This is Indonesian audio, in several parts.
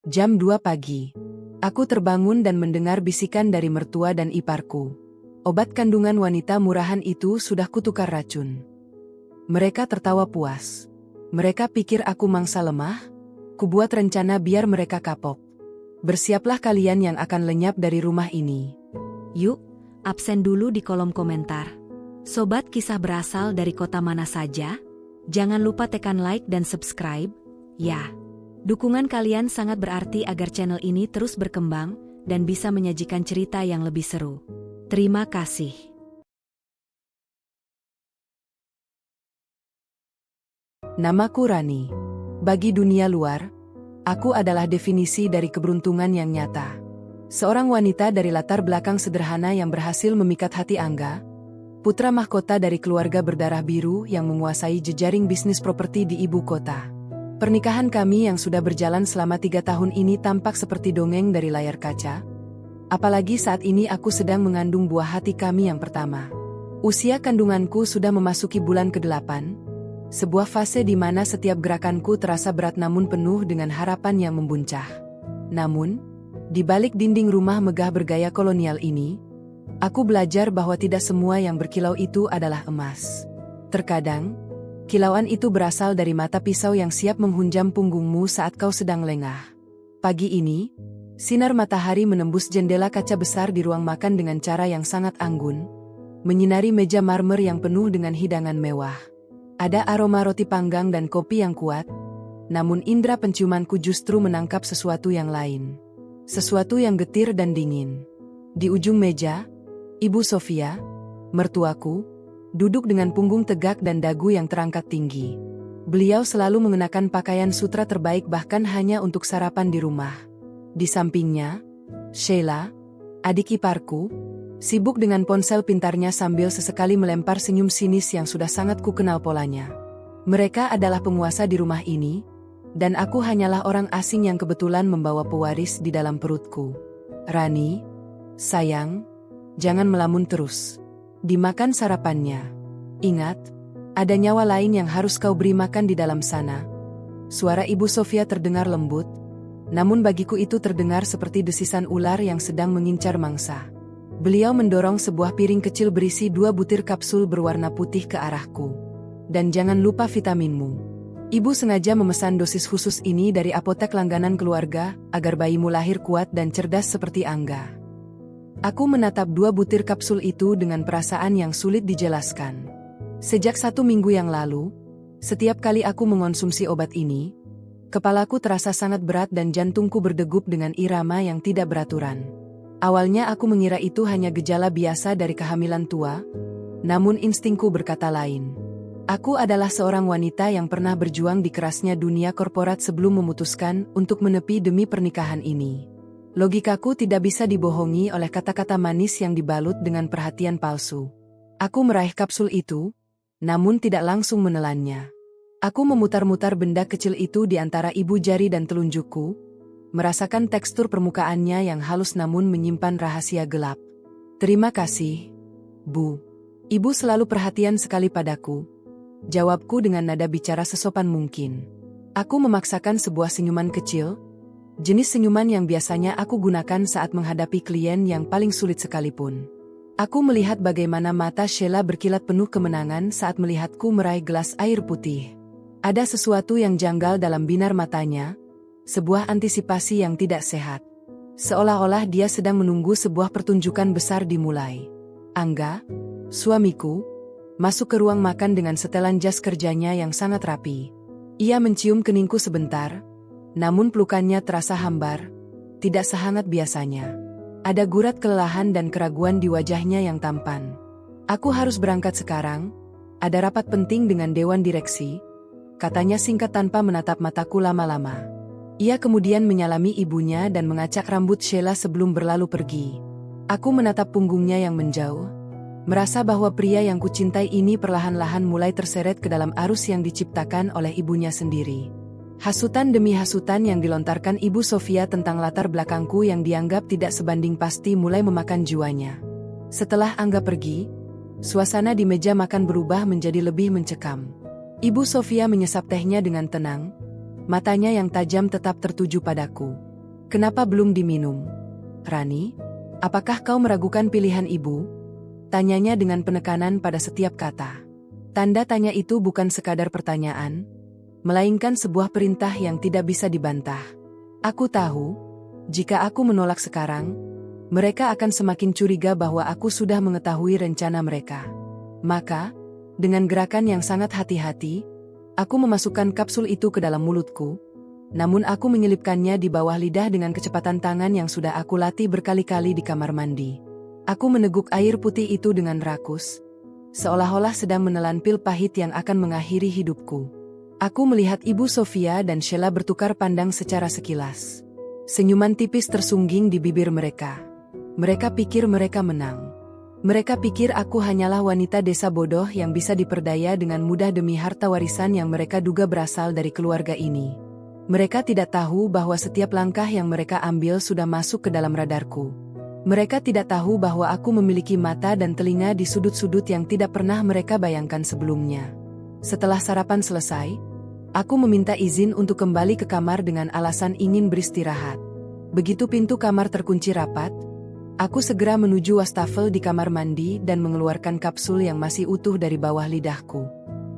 Jam 2 pagi. Aku terbangun dan mendengar bisikan dari mertua dan iparku. Obat kandungan wanita murahan itu sudah kutukar racun. Mereka tertawa puas. Mereka pikir aku mangsa lemah. Kubuat rencana biar mereka kapok. Bersiaplah kalian yang akan lenyap dari rumah ini. Yuk, absen dulu di kolom komentar. Sobat kisah berasal dari kota mana saja? Jangan lupa tekan like dan subscribe, ya. Dukungan kalian sangat berarti agar channel ini terus berkembang dan bisa menyajikan cerita yang lebih seru. Terima kasih. Namaku Rani. Bagi dunia luar, aku adalah definisi dari keberuntungan yang nyata. Seorang wanita dari latar belakang sederhana yang berhasil memikat hati Angga, putra mahkota dari keluarga berdarah biru yang menguasai jejaring bisnis properti di ibu kota. Pernikahan kami yang sudah berjalan selama 3 tahun ini tampak seperti dongeng dari layar kaca. Apalagi saat ini aku sedang mengandung buah hati kami yang pertama. Usia kandunganku sudah memasuki bulan ke-8, sebuah fase di mana setiap gerakanku terasa berat namun penuh dengan harapan yang membuncah. Namun, di balik dinding rumah megah bergaya kolonial ini, aku belajar bahwa tidak semua yang berkilau itu adalah emas. Terkadang, kilauan itu berasal dari mata pisau yang siap menghunjam punggungmu saat kau sedang lengah. Pagi ini, sinar matahari menembus jendela kaca besar di ruang makan dengan cara yang sangat anggun, menyinari meja marmer yang penuh dengan hidangan mewah. Ada aroma roti panggang dan kopi yang kuat, namun indera penciumanku justru menangkap sesuatu yang lain. Sesuatu yang getir dan dingin. Di ujung meja, Ibu Sofia, mertuaku, duduk dengan punggung tegak dan dagu yang terangkat tinggi. Beliau selalu mengenakan pakaian sutra terbaik bahkan hanya untuk sarapan di rumah. Di sampingnya, Sheila, adik iparku, sibuk dengan ponsel pintarnya sambil sesekali melempar senyum sinis yang sudah sangat kukenal polanya. Mereka adalah penguasa di rumah ini, dan aku hanyalah orang asing yang kebetulan membawa pewaris di dalam perutku. Rani, sayang, jangan melamun terus. Dimakan sarapannya. Ingat, ada nyawa lain yang harus kau beri makan di dalam sana. Suara Ibu Sofia terdengar lembut, namun bagiku itu terdengar seperti desisan ular yang sedang mengincar mangsa. Beliau mendorong sebuah piring kecil berisi 2 butir kapsul berwarna putih ke arahku. Dan jangan lupa vitaminmu. Ibu sengaja memesan dosis khusus ini dari apotek langganan keluarga, agar bayimu lahir kuat dan cerdas seperti Angga. Aku menatap 2 butir kapsul itu dengan perasaan yang sulit dijelaskan. Sejak 1 minggu yang lalu, setiap kali aku mengonsumsi obat ini, kepalaku terasa sangat berat dan jantungku berdegup dengan irama yang tidak beraturan. Awalnya aku mengira itu hanya gejala biasa dari kehamilan tua, namun instingku berkata lain. Aku adalah seorang wanita yang pernah berjuang di kerasnya dunia korporat sebelum memutuskan untuk menepi demi pernikahan ini. Logikaku tidak bisa dibohongi oleh kata-kata manis yang dibalut dengan perhatian palsu. Aku meraih kapsul itu, namun tidak langsung menelannya. Aku memutar-mutar benda kecil itu di antara ibu jari dan telunjukku, merasakan tekstur permukaannya yang halus namun menyimpan rahasia gelap. Terima kasih, Bu. Ibu selalu perhatian sekali padaku. Jawabku dengan nada bicara sesopan mungkin. Aku memaksakan sebuah senyuman kecil, jenis senyuman yang biasanya aku gunakan saat menghadapi klien yang paling sulit sekalipun. Aku melihat bagaimana mata Sheila berkilat penuh kemenangan saat melihatku meraih gelas air putih. Ada sesuatu yang janggal dalam binar matanya, sebuah antisipasi yang tidak sehat. Seolah-olah dia sedang menunggu sebuah pertunjukan besar dimulai. Angga, suamiku, masuk ke ruang makan dengan setelan jas kerjanya yang sangat rapi. Ia mencium keningku sebentar, namun pelukannya terasa hambar, tidak sehangat biasanya. Ada gurat kelelahan dan keraguan di wajahnya yang tampan. Aku harus berangkat sekarang, ada rapat penting dengan dewan direksi, katanya singkat tanpa menatap mataku lama-lama. Ia kemudian menyalami ibunya dan mengacak rambut Sheila sebelum berlalu pergi. Aku menatap punggungnya yang menjauh, merasa bahwa pria yang kucintai ini perlahan-lahan mulai terseret ke dalam arus yang diciptakan oleh ibunya sendiri. Hasutan demi hasutan yang dilontarkan Ibu Sofia tentang latar belakangku yang dianggap tidak sebanding pasti mulai memakan jiwanya. Setelah Angga pergi, suasana di meja makan berubah menjadi lebih mencekam. Ibu Sofia menyesap tehnya dengan tenang, matanya yang tajam tetap tertuju padaku. Kenapa belum diminum? Rani, apakah kau meragukan pilihan ibu? Tanyanya dengan penekanan pada setiap kata. Tanda tanya itu bukan sekadar pertanyaan, melainkan sebuah perintah yang tidak bisa dibantah. Aku tahu, jika aku menolak sekarang, mereka akan semakin curiga bahwa aku sudah mengetahui rencana mereka. Maka, dengan gerakan yang sangat hati-hati, aku memasukkan kapsul itu ke dalam mulutku, namun aku menyelipkannya di bawah lidah dengan kecepatan tangan yang sudah aku latih berkali-kali di kamar mandi. Aku meneguk air putih itu dengan rakus, seolah-olah sedang menelan pil pahit yang akan mengakhiri hidupku. Aku melihat Ibu Sofia dan Sheila bertukar pandang secara sekilas. Senyuman tipis tersungging di bibir mereka. Mereka pikir mereka menang. Mereka pikir aku hanyalah wanita desa bodoh yang bisa diperdaya dengan mudah demi harta warisan yang mereka duga berasal dari keluarga ini. Mereka tidak tahu bahwa setiap langkah yang mereka ambil sudah masuk ke dalam radarku. Mereka tidak tahu bahwa aku memiliki mata dan telinga di sudut-sudut yang tidak pernah mereka bayangkan sebelumnya. Setelah sarapan selesai, aku meminta izin untuk kembali ke kamar dengan alasan ingin beristirahat. Begitu pintu kamar terkunci rapat, aku segera menuju wastafel di kamar mandi dan mengeluarkan kapsul yang masih utuh dari bawah lidahku.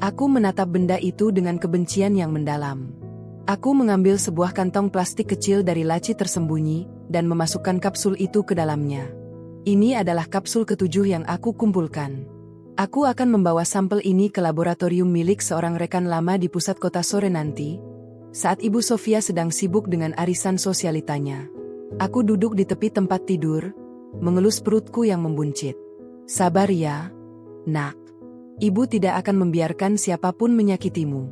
Aku menatap benda itu dengan kebencian yang mendalam. Aku mengambil sebuah kantong plastik kecil dari laci tersembunyi dan memasukkan kapsul itu ke dalamnya. Ini adalah kapsul ketujuh yang aku kumpulkan. Aku akan membawa sampel ini ke laboratorium milik seorang rekan lama di pusat kota sore nanti, saat Ibu Sofia sedang sibuk dengan arisan sosialitanya. Aku duduk di tepi tempat tidur, mengelus perutku yang membuncit. Sabar ya, nak. Ibu tidak akan membiarkan siapapun menyakitimu.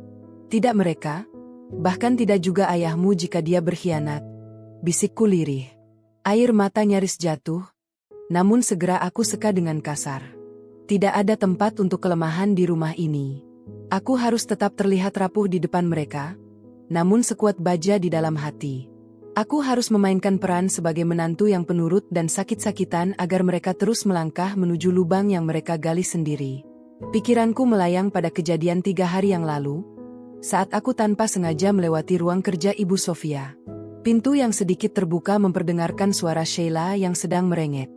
Tidak mereka, bahkan tidak juga ayahmu jika dia berkhianat, bisikku lirih. Air mata nyaris jatuh, namun segera aku seka dengan kasar. Tidak ada tempat untuk kelemahan di rumah ini. Aku harus tetap terlihat rapuh di depan mereka, namun sekuat baja di dalam hati. Aku harus memainkan peran sebagai menantu yang penurut dan sakit-sakitan agar mereka terus melangkah menuju lubang yang mereka gali sendiri. Pikiranku melayang pada kejadian 3 hari yang lalu, saat aku tanpa sengaja melewati ruang kerja Ibu Sofia. Pintu yang sedikit terbuka memperdengarkan suara Sheila yang sedang merengek.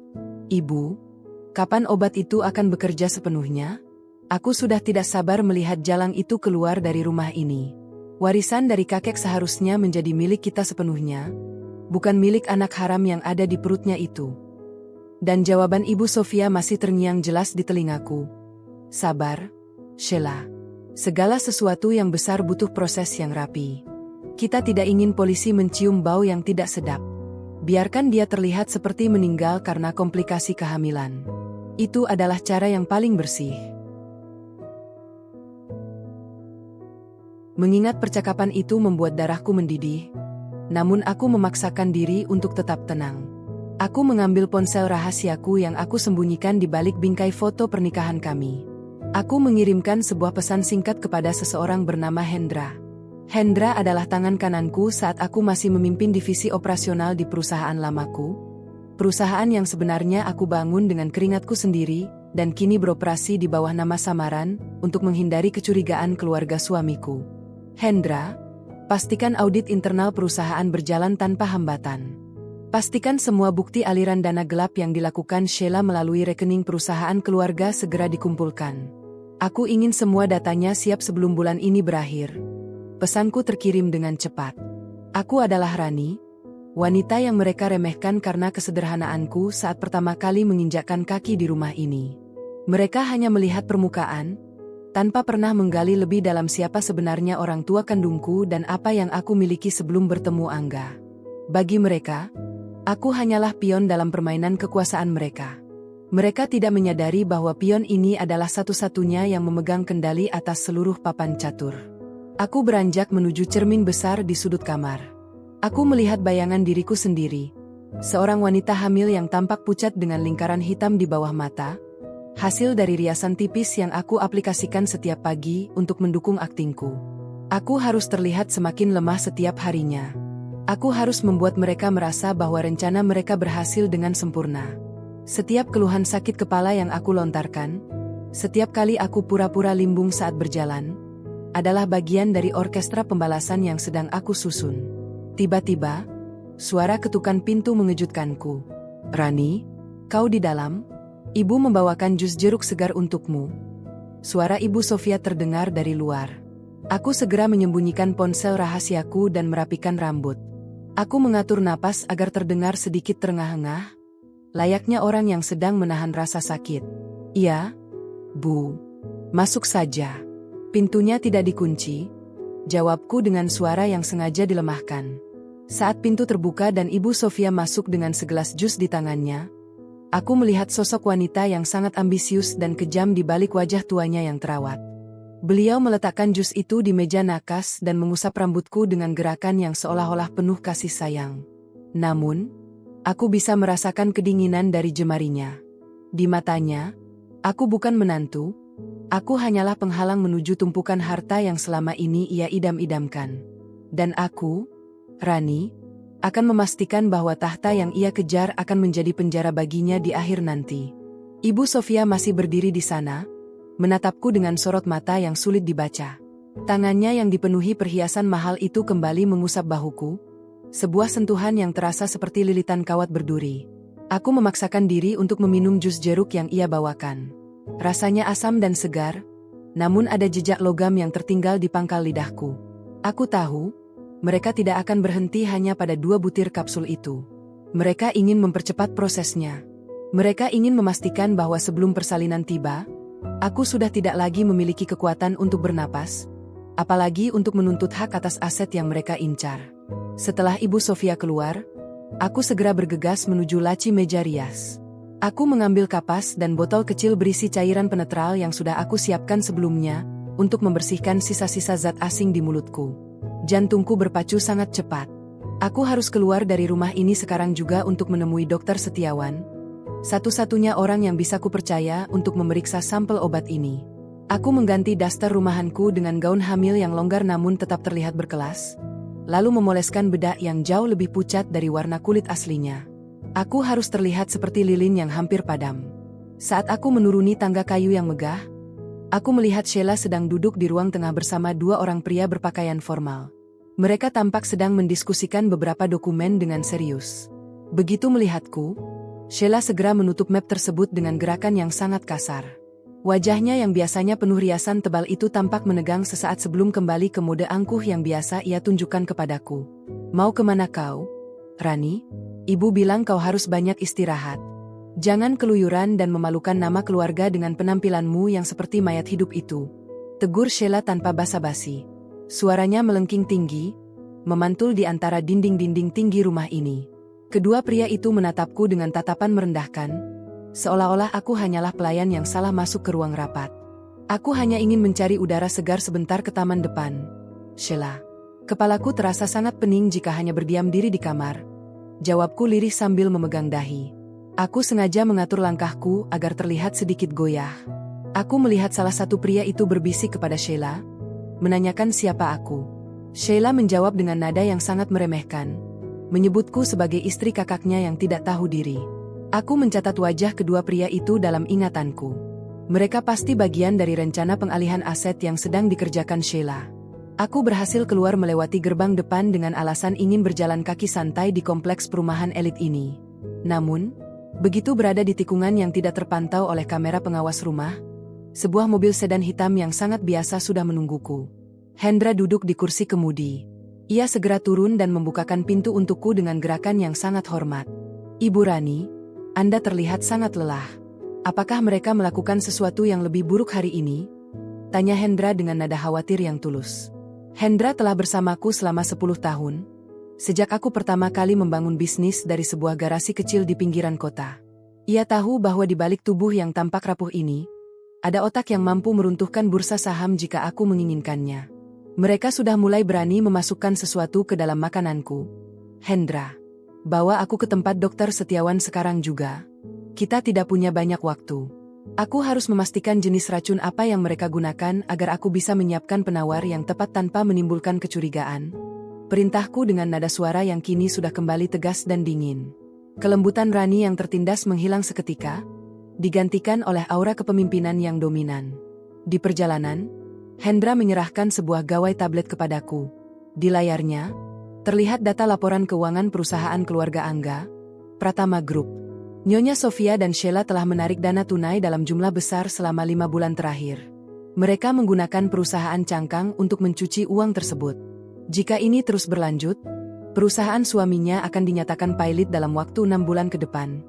Ibu, kapan obat itu akan bekerja sepenuhnya? Aku sudah tidak sabar melihat jalang itu keluar dari rumah ini. Warisan dari kakek seharusnya menjadi milik kita sepenuhnya, bukan milik anak haram yang ada di perutnya itu. Dan jawaban Ibu Sofia masih terngiang jelas di telingaku. Sabar, Sheila. Segala sesuatu yang besar butuh proses yang rapi. Kita tidak ingin polisi mencium bau yang tidak sedap. Biarkan dia terlihat seperti meninggal karena komplikasi kehamilan. Itu adalah cara yang paling bersih. Mengingat percakapan itu membuat darahku mendidih, namun aku memaksakan diri untuk tetap tenang. Aku mengambil ponsel rahasiaku yang aku sembunyikan di balik bingkai foto pernikahan kami. Aku mengirimkan sebuah pesan singkat kepada seseorang bernama Hendra. Hendra adalah tangan kananku saat aku masih memimpin divisi operasional di perusahaan lamaku. Perusahaan yang sebenarnya aku bangun dengan keringatku sendiri, dan kini beroperasi di bawah nama samaran, untuk menghindari kecurigaan keluarga suamiku. Hendra, pastikan audit internal perusahaan berjalan tanpa hambatan. Pastikan semua bukti aliran dana gelap yang dilakukan Sheila melalui rekening perusahaan keluarga segera dikumpulkan. Aku ingin semua datanya siap sebelum bulan ini berakhir. Pesanku terkirim dengan cepat. Aku adalah Rani, wanita yang mereka remehkan karena kesederhanaanku saat pertama kali menginjakkan kaki di rumah ini. Mereka hanya melihat permukaan, tanpa pernah menggali lebih dalam siapa sebenarnya orang tua kandungku dan apa yang aku miliki sebelum bertemu Angga. Bagi mereka, aku hanyalah pion dalam permainan kekuasaan mereka. Mereka tidak menyadari bahwa pion ini adalah satu-satunya yang memegang kendali atas seluruh papan catur. Aku beranjak menuju cermin besar di sudut kamar. Aku melihat bayangan diriku sendiri. Seorang wanita hamil yang tampak pucat dengan lingkaran hitam di bawah mata, hasil dari riasan tipis yang aku aplikasikan setiap pagi untuk mendukung aktingku. Aku harus terlihat semakin lemah setiap harinya. Aku harus membuat mereka merasa bahwa rencana mereka berhasil dengan sempurna. Setiap keluhan sakit kepala yang aku lontarkan, setiap kali aku pura-pura limbung saat berjalan, adalah bagian dari orkestra pembalasan yang sedang aku susun. Tiba-tiba, Suara ketukan pintu mengejutkanku. "Rani, kau di dalam? Ibu membawakan jus jeruk segar untukmu." Suara Ibu Sofia terdengar dari luar. Aku segera menyembunyikan ponsel rahasiaku dan merapikan rambut. Aku mengatur napas agar terdengar sedikit terengah-engah, layaknya orang yang sedang menahan rasa sakit. "Iya, Bu. Masuk saja." "Pintunya tidak dikunci?" jawabku dengan suara yang sengaja dilemahkan. Saat pintu terbuka dan Ibu Sofia masuk dengan segelas jus di tangannya, aku melihat sosok wanita yang sangat ambisius dan kejam di balik wajah tuanya yang terawat. Beliau meletakkan jus itu di meja nakas dan mengusap rambutku dengan gerakan yang seolah-olah penuh kasih sayang. Namun, aku bisa merasakan kedinginan dari jemarinya. Di matanya, aku bukan menantu, aku hanyalah penghalang menuju tumpukan harta yang selama ini ia idam-idamkan. Dan aku, Rani, akan memastikan bahwa tahta yang ia kejar akan menjadi penjara baginya di akhir nanti. Ibu Sofia masih berdiri di sana, menatapku dengan sorot mata yang sulit dibaca. Tangannya yang dipenuhi perhiasan mahal itu kembali mengusap bahuku, sebuah sentuhan yang terasa seperti lilitan kawat berduri. Aku memaksakan diri untuk meminum jus jeruk yang ia bawakan. Rasanya asam dan segar, namun ada jejak logam yang tertinggal di pangkal lidahku. Aku tahu, mereka tidak akan berhenti hanya pada 2 butir kapsul itu. Mereka ingin mempercepat prosesnya. Mereka ingin memastikan bahwa sebelum persalinan tiba, aku sudah tidak lagi memiliki kekuatan untuk bernapas, apalagi untuk menuntut hak atas aset yang mereka incar. Setelah Ibu Sofia keluar, aku segera bergegas menuju laci meja rias. Aku mengambil kapas dan botol kecil berisi cairan penetral yang sudah aku siapkan sebelumnya, untuk membersihkan sisa-sisa zat asing di mulutku. Jantungku berpacu sangat cepat. Aku harus keluar dari rumah ini sekarang juga untuk menemui Dokter Setiawan, satu-satunya orang yang bisa kupercaya untuk memeriksa sampel obat ini. Aku mengganti daster rumahanku dengan gaun hamil yang longgar namun tetap terlihat berkelas, lalu memoleskan bedak yang jauh lebih pucat dari warna kulit aslinya. Aku harus terlihat seperti lilin yang hampir padam. Saat aku menuruni tangga kayu yang megah, aku melihat Sheila sedang duduk di ruang tengah bersama 2 orang pria berpakaian formal. Mereka tampak sedang mendiskusikan beberapa dokumen dengan serius. Begitu melihatku, Sheila segera menutup map tersebut dengan gerakan yang sangat kasar. Wajahnya yang biasanya penuh riasan tebal itu tampak menegang sesaat sebelum kembali ke mode angkuh yang biasa ia tunjukkan kepadaku. "Mau kemana kau, Rani? Ibu bilang kau harus banyak istirahat. Jangan keluyuran dan memalukan nama keluarga dengan penampilanmu yang seperti mayat hidup itu," tegur Sheila tanpa basa-basi. Suaranya melengking tinggi, memantul di antara dinding-dinding tinggi rumah ini. Kedua pria itu menatapku dengan tatapan merendahkan, seolah-olah aku hanyalah pelayan yang salah masuk ke ruang rapat. Aku hanya ingin mencari udara segar sebentar ke taman depan. "Sheila." Kepalaku terasa sangat pening jika hanya berdiam diri di kamar, jawabku lirih sambil memegang dahi. Aku sengaja mengatur langkahku agar terlihat sedikit goyah. Aku melihat salah satu pria itu berbisik kepada Sheila, menanyakan siapa aku. Sheila menjawab dengan nada yang sangat meremehkan, menyebutku sebagai istri kakaknya yang tidak tahu diri. Aku mencatat wajah kedua pria itu dalam ingatanku. Mereka pasti bagian dari rencana pengalihan aset yang sedang dikerjakan Sheila. Aku berhasil keluar melewati gerbang depan dengan alasan ingin berjalan kaki santai di kompleks perumahan elit ini. Namun, begitu berada di tikungan yang tidak terpantau oleh kamera pengawas rumah, sebuah mobil sedan hitam yang sangat biasa sudah menungguku. Hendra duduk di kursi kemudi. Ia segera turun dan membukakan pintu untukku dengan gerakan yang sangat hormat. "Ibu Rani, Anda terlihat sangat lelah. Apakah mereka melakukan sesuatu yang lebih buruk hari ini?" tanya Hendra dengan nada khawatir yang tulus. Hendra telah bersamaku selama 10 tahun, sejak aku pertama kali membangun bisnis dari sebuah garasi kecil di pinggiran kota. Ia tahu bahwa di balik tubuh yang tampak rapuh ini, ada otak yang mampu meruntuhkan bursa saham jika aku menginginkannya. Mereka sudah mulai berani memasukkan sesuatu ke dalam makananku. "Hendra, bawa aku ke tempat Dokter Setiawan sekarang juga. Kita tidak punya banyak waktu. Aku harus memastikan jenis racun apa yang mereka gunakan agar aku bisa menyiapkan penawar yang tepat tanpa menimbulkan kecurigaan," perintahku dengan nada suara yang kini sudah kembali tegas dan dingin. Kelembutan Rani yang tertindas menghilang seketika, digantikan oleh aura kepemimpinan yang dominan. Di perjalanan, Hendra menyerahkan sebuah gawai tablet kepadaku. Di layarnya, Terlihat data laporan keuangan perusahaan keluarga Angga, Pratama Group. Nyonya Sofia dan Sheila telah menarik dana tunai dalam jumlah besar selama 5 bulan terakhir. Mereka menggunakan perusahaan cangkang untuk mencuci uang tersebut. Jika ini terus berlanjut, perusahaan suaminya akan dinyatakan pailit dalam waktu 6 bulan ke depan.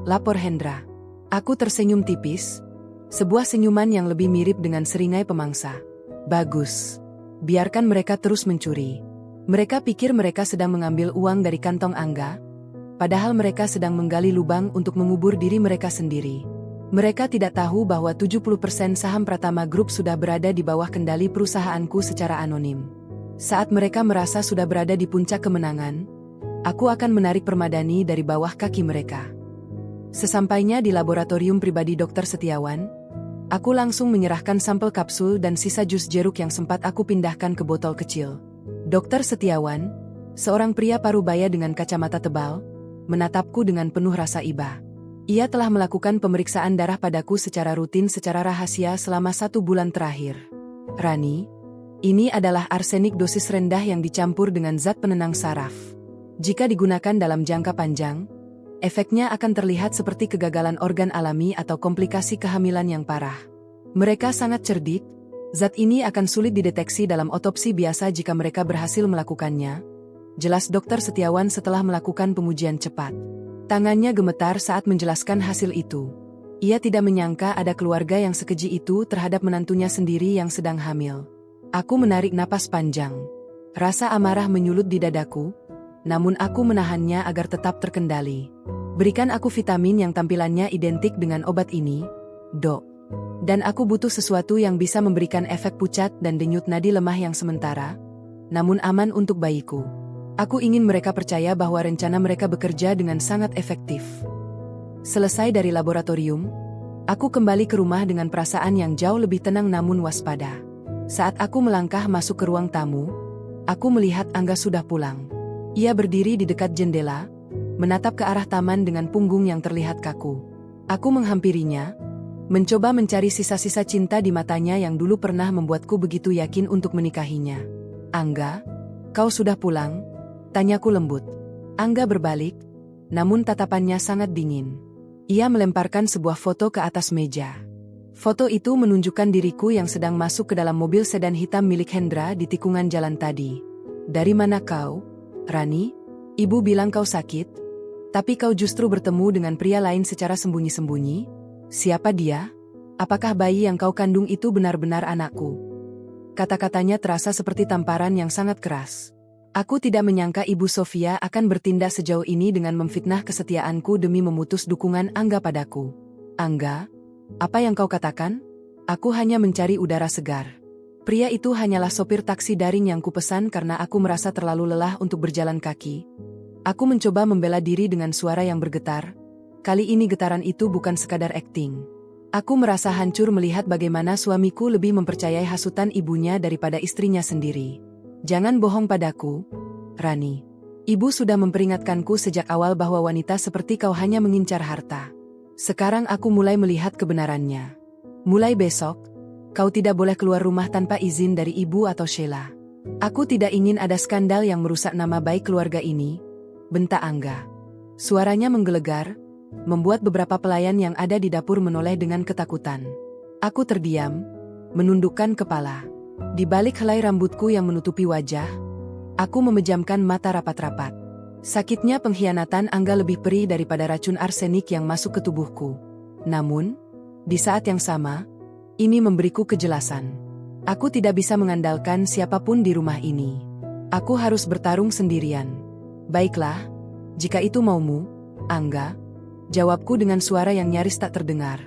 Lapor Hendra. Aku tersenyum tipis, sebuah senyuman yang lebih mirip dengan seringai pemangsa. Bagus. Biarkan mereka terus mencuri. Mereka pikir mereka sedang mengambil uang dari kantong Angga, padahal mereka sedang menggali lubang untuk mengubur diri mereka sendiri. Mereka tidak tahu bahwa 70% saham Pratama Group sudah berada di bawah kendali perusahaanku secara anonim. Saat mereka merasa sudah berada di puncak kemenangan, aku akan menarik Permadani dari bawah kaki mereka. Sesampainya di laboratorium pribadi Dr. Setiawan, aku langsung menyerahkan sampel kapsul dan sisa jus jeruk yang sempat aku pindahkan ke botol kecil. Dr. Setiawan, seorang pria parubaya dengan kacamata tebal, menatapku dengan penuh rasa iba. Ia telah melakukan pemeriksaan darah padaku secara rutin secara rahasia selama 1 bulan terakhir. Rani, ini adalah arsenik dosis rendah yang dicampur dengan zat penenang saraf. Jika digunakan dalam jangka panjang, efeknya akan terlihat seperti kegagalan organ alami atau komplikasi kehamilan yang parah. Mereka sangat cerdik. Zat ini akan sulit dideteksi dalam otopsi biasa jika mereka berhasil melakukannya. Jelas Dr. Setiawan setelah melakukan pengujian cepat. Tangannya gemetar saat menjelaskan hasil itu. Ia tidak menyangka ada keluarga yang sekeji itu terhadap menantunya sendiri yang sedang hamil. Aku menarik napas panjang. Rasa amarah menyulut di dadaku, namun aku menahannya agar tetap terkendali. Berikan aku vitamin yang tampilannya identik dengan obat ini, Dok. Dan aku butuh sesuatu yang bisa memberikan efek pucat dan denyut nadi lemah yang sementara, namun aman untuk bayiku. Aku ingin mereka percaya bahwa rencana mereka bekerja dengan sangat efektif. Selesai dari laboratorium, aku kembali ke rumah dengan perasaan yang jauh lebih tenang namun waspada. Saat aku melangkah masuk ke ruang tamu, aku melihat Angga sudah pulang. Ia berdiri di dekat jendela, menatap ke arah taman dengan punggung yang terlihat kaku. Aku menghampirinya, mencoba mencari sisa-sisa cinta di matanya yang dulu pernah membuatku begitu yakin untuk menikahinya. Angga, kau sudah pulang? Tanyaku lembut. Angga berbalik, namun tatapannya sangat dingin. Ia melemparkan sebuah foto ke atas meja. Foto itu menunjukkan diriku yang sedang masuk ke dalam mobil sedan hitam milik Hendra di tikungan jalan tadi. Dari mana kau, Rani? Ibu bilang kau sakit, tapi kau justru bertemu dengan pria lain secara sembunyi-sembunyi? Siapa dia? Apakah bayi yang kau kandung itu benar-benar anakku? Kata-katanya terasa seperti tamparan yang sangat keras. Aku tidak menyangka Ibu Sofia akan bertindak sejauh ini dengan memfitnah kesetiaanku demi memutus dukungan Angga padaku. Angga, apa yang kau katakan? Aku hanya mencari udara segar. Pria itu hanyalah sopir taksi daring yang kupesan karena aku merasa terlalu lelah untuk berjalan kaki. Aku mencoba membela diri dengan suara yang bergetar. Kali ini getaran itu bukan sekadar akting. Aku merasa hancur melihat bagaimana suamiku lebih mempercayai hasutan ibunya daripada istrinya sendiri. Jangan bohong padaku, Rani. Ibu sudah memperingatkanku sejak awal bahwa wanita seperti kau hanya mengincar harta. Sekarang aku mulai melihat kebenarannya. Mulai besok, kau tidak boleh keluar rumah tanpa izin dari ibu atau Sheila. Aku tidak ingin ada skandal yang merusak nama baik keluarga ini, bentak Angga. Suaranya menggelegar, membuat beberapa pelayan yang ada di dapur menoleh dengan ketakutan. Aku terdiam, menundukkan kepala. Di balik helai rambutku yang menutupi wajah, aku memejamkan mata rapat-rapat. Sakitnya pengkhianatan Angga lebih perih daripada racun arsenik yang masuk ke tubuhku. Namun, di saat yang sama, ini memberiku kejelasan. Aku tidak bisa mengandalkan siapapun di rumah ini. Aku harus bertarung sendirian. Baiklah, jika itu maumu, Angga, jawabku dengan suara yang nyaris tak terdengar.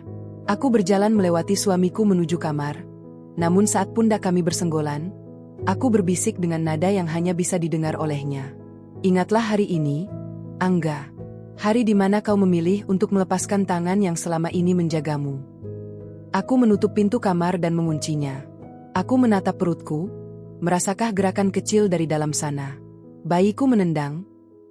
Aku berjalan melewati suamiku menuju kamar. Namun saat pundak kami bersenggolan, aku berbisik dengan nada yang hanya bisa didengar olehnya. Ingatlah hari ini, Angga. Hari di mana kau memilih untuk melepaskan tangan yang selama ini menjagamu. Aku menutup pintu kamar dan menguncinya. Aku menatap perutku, merasakah gerakan kecil dari dalam sana. Bayiku menendang,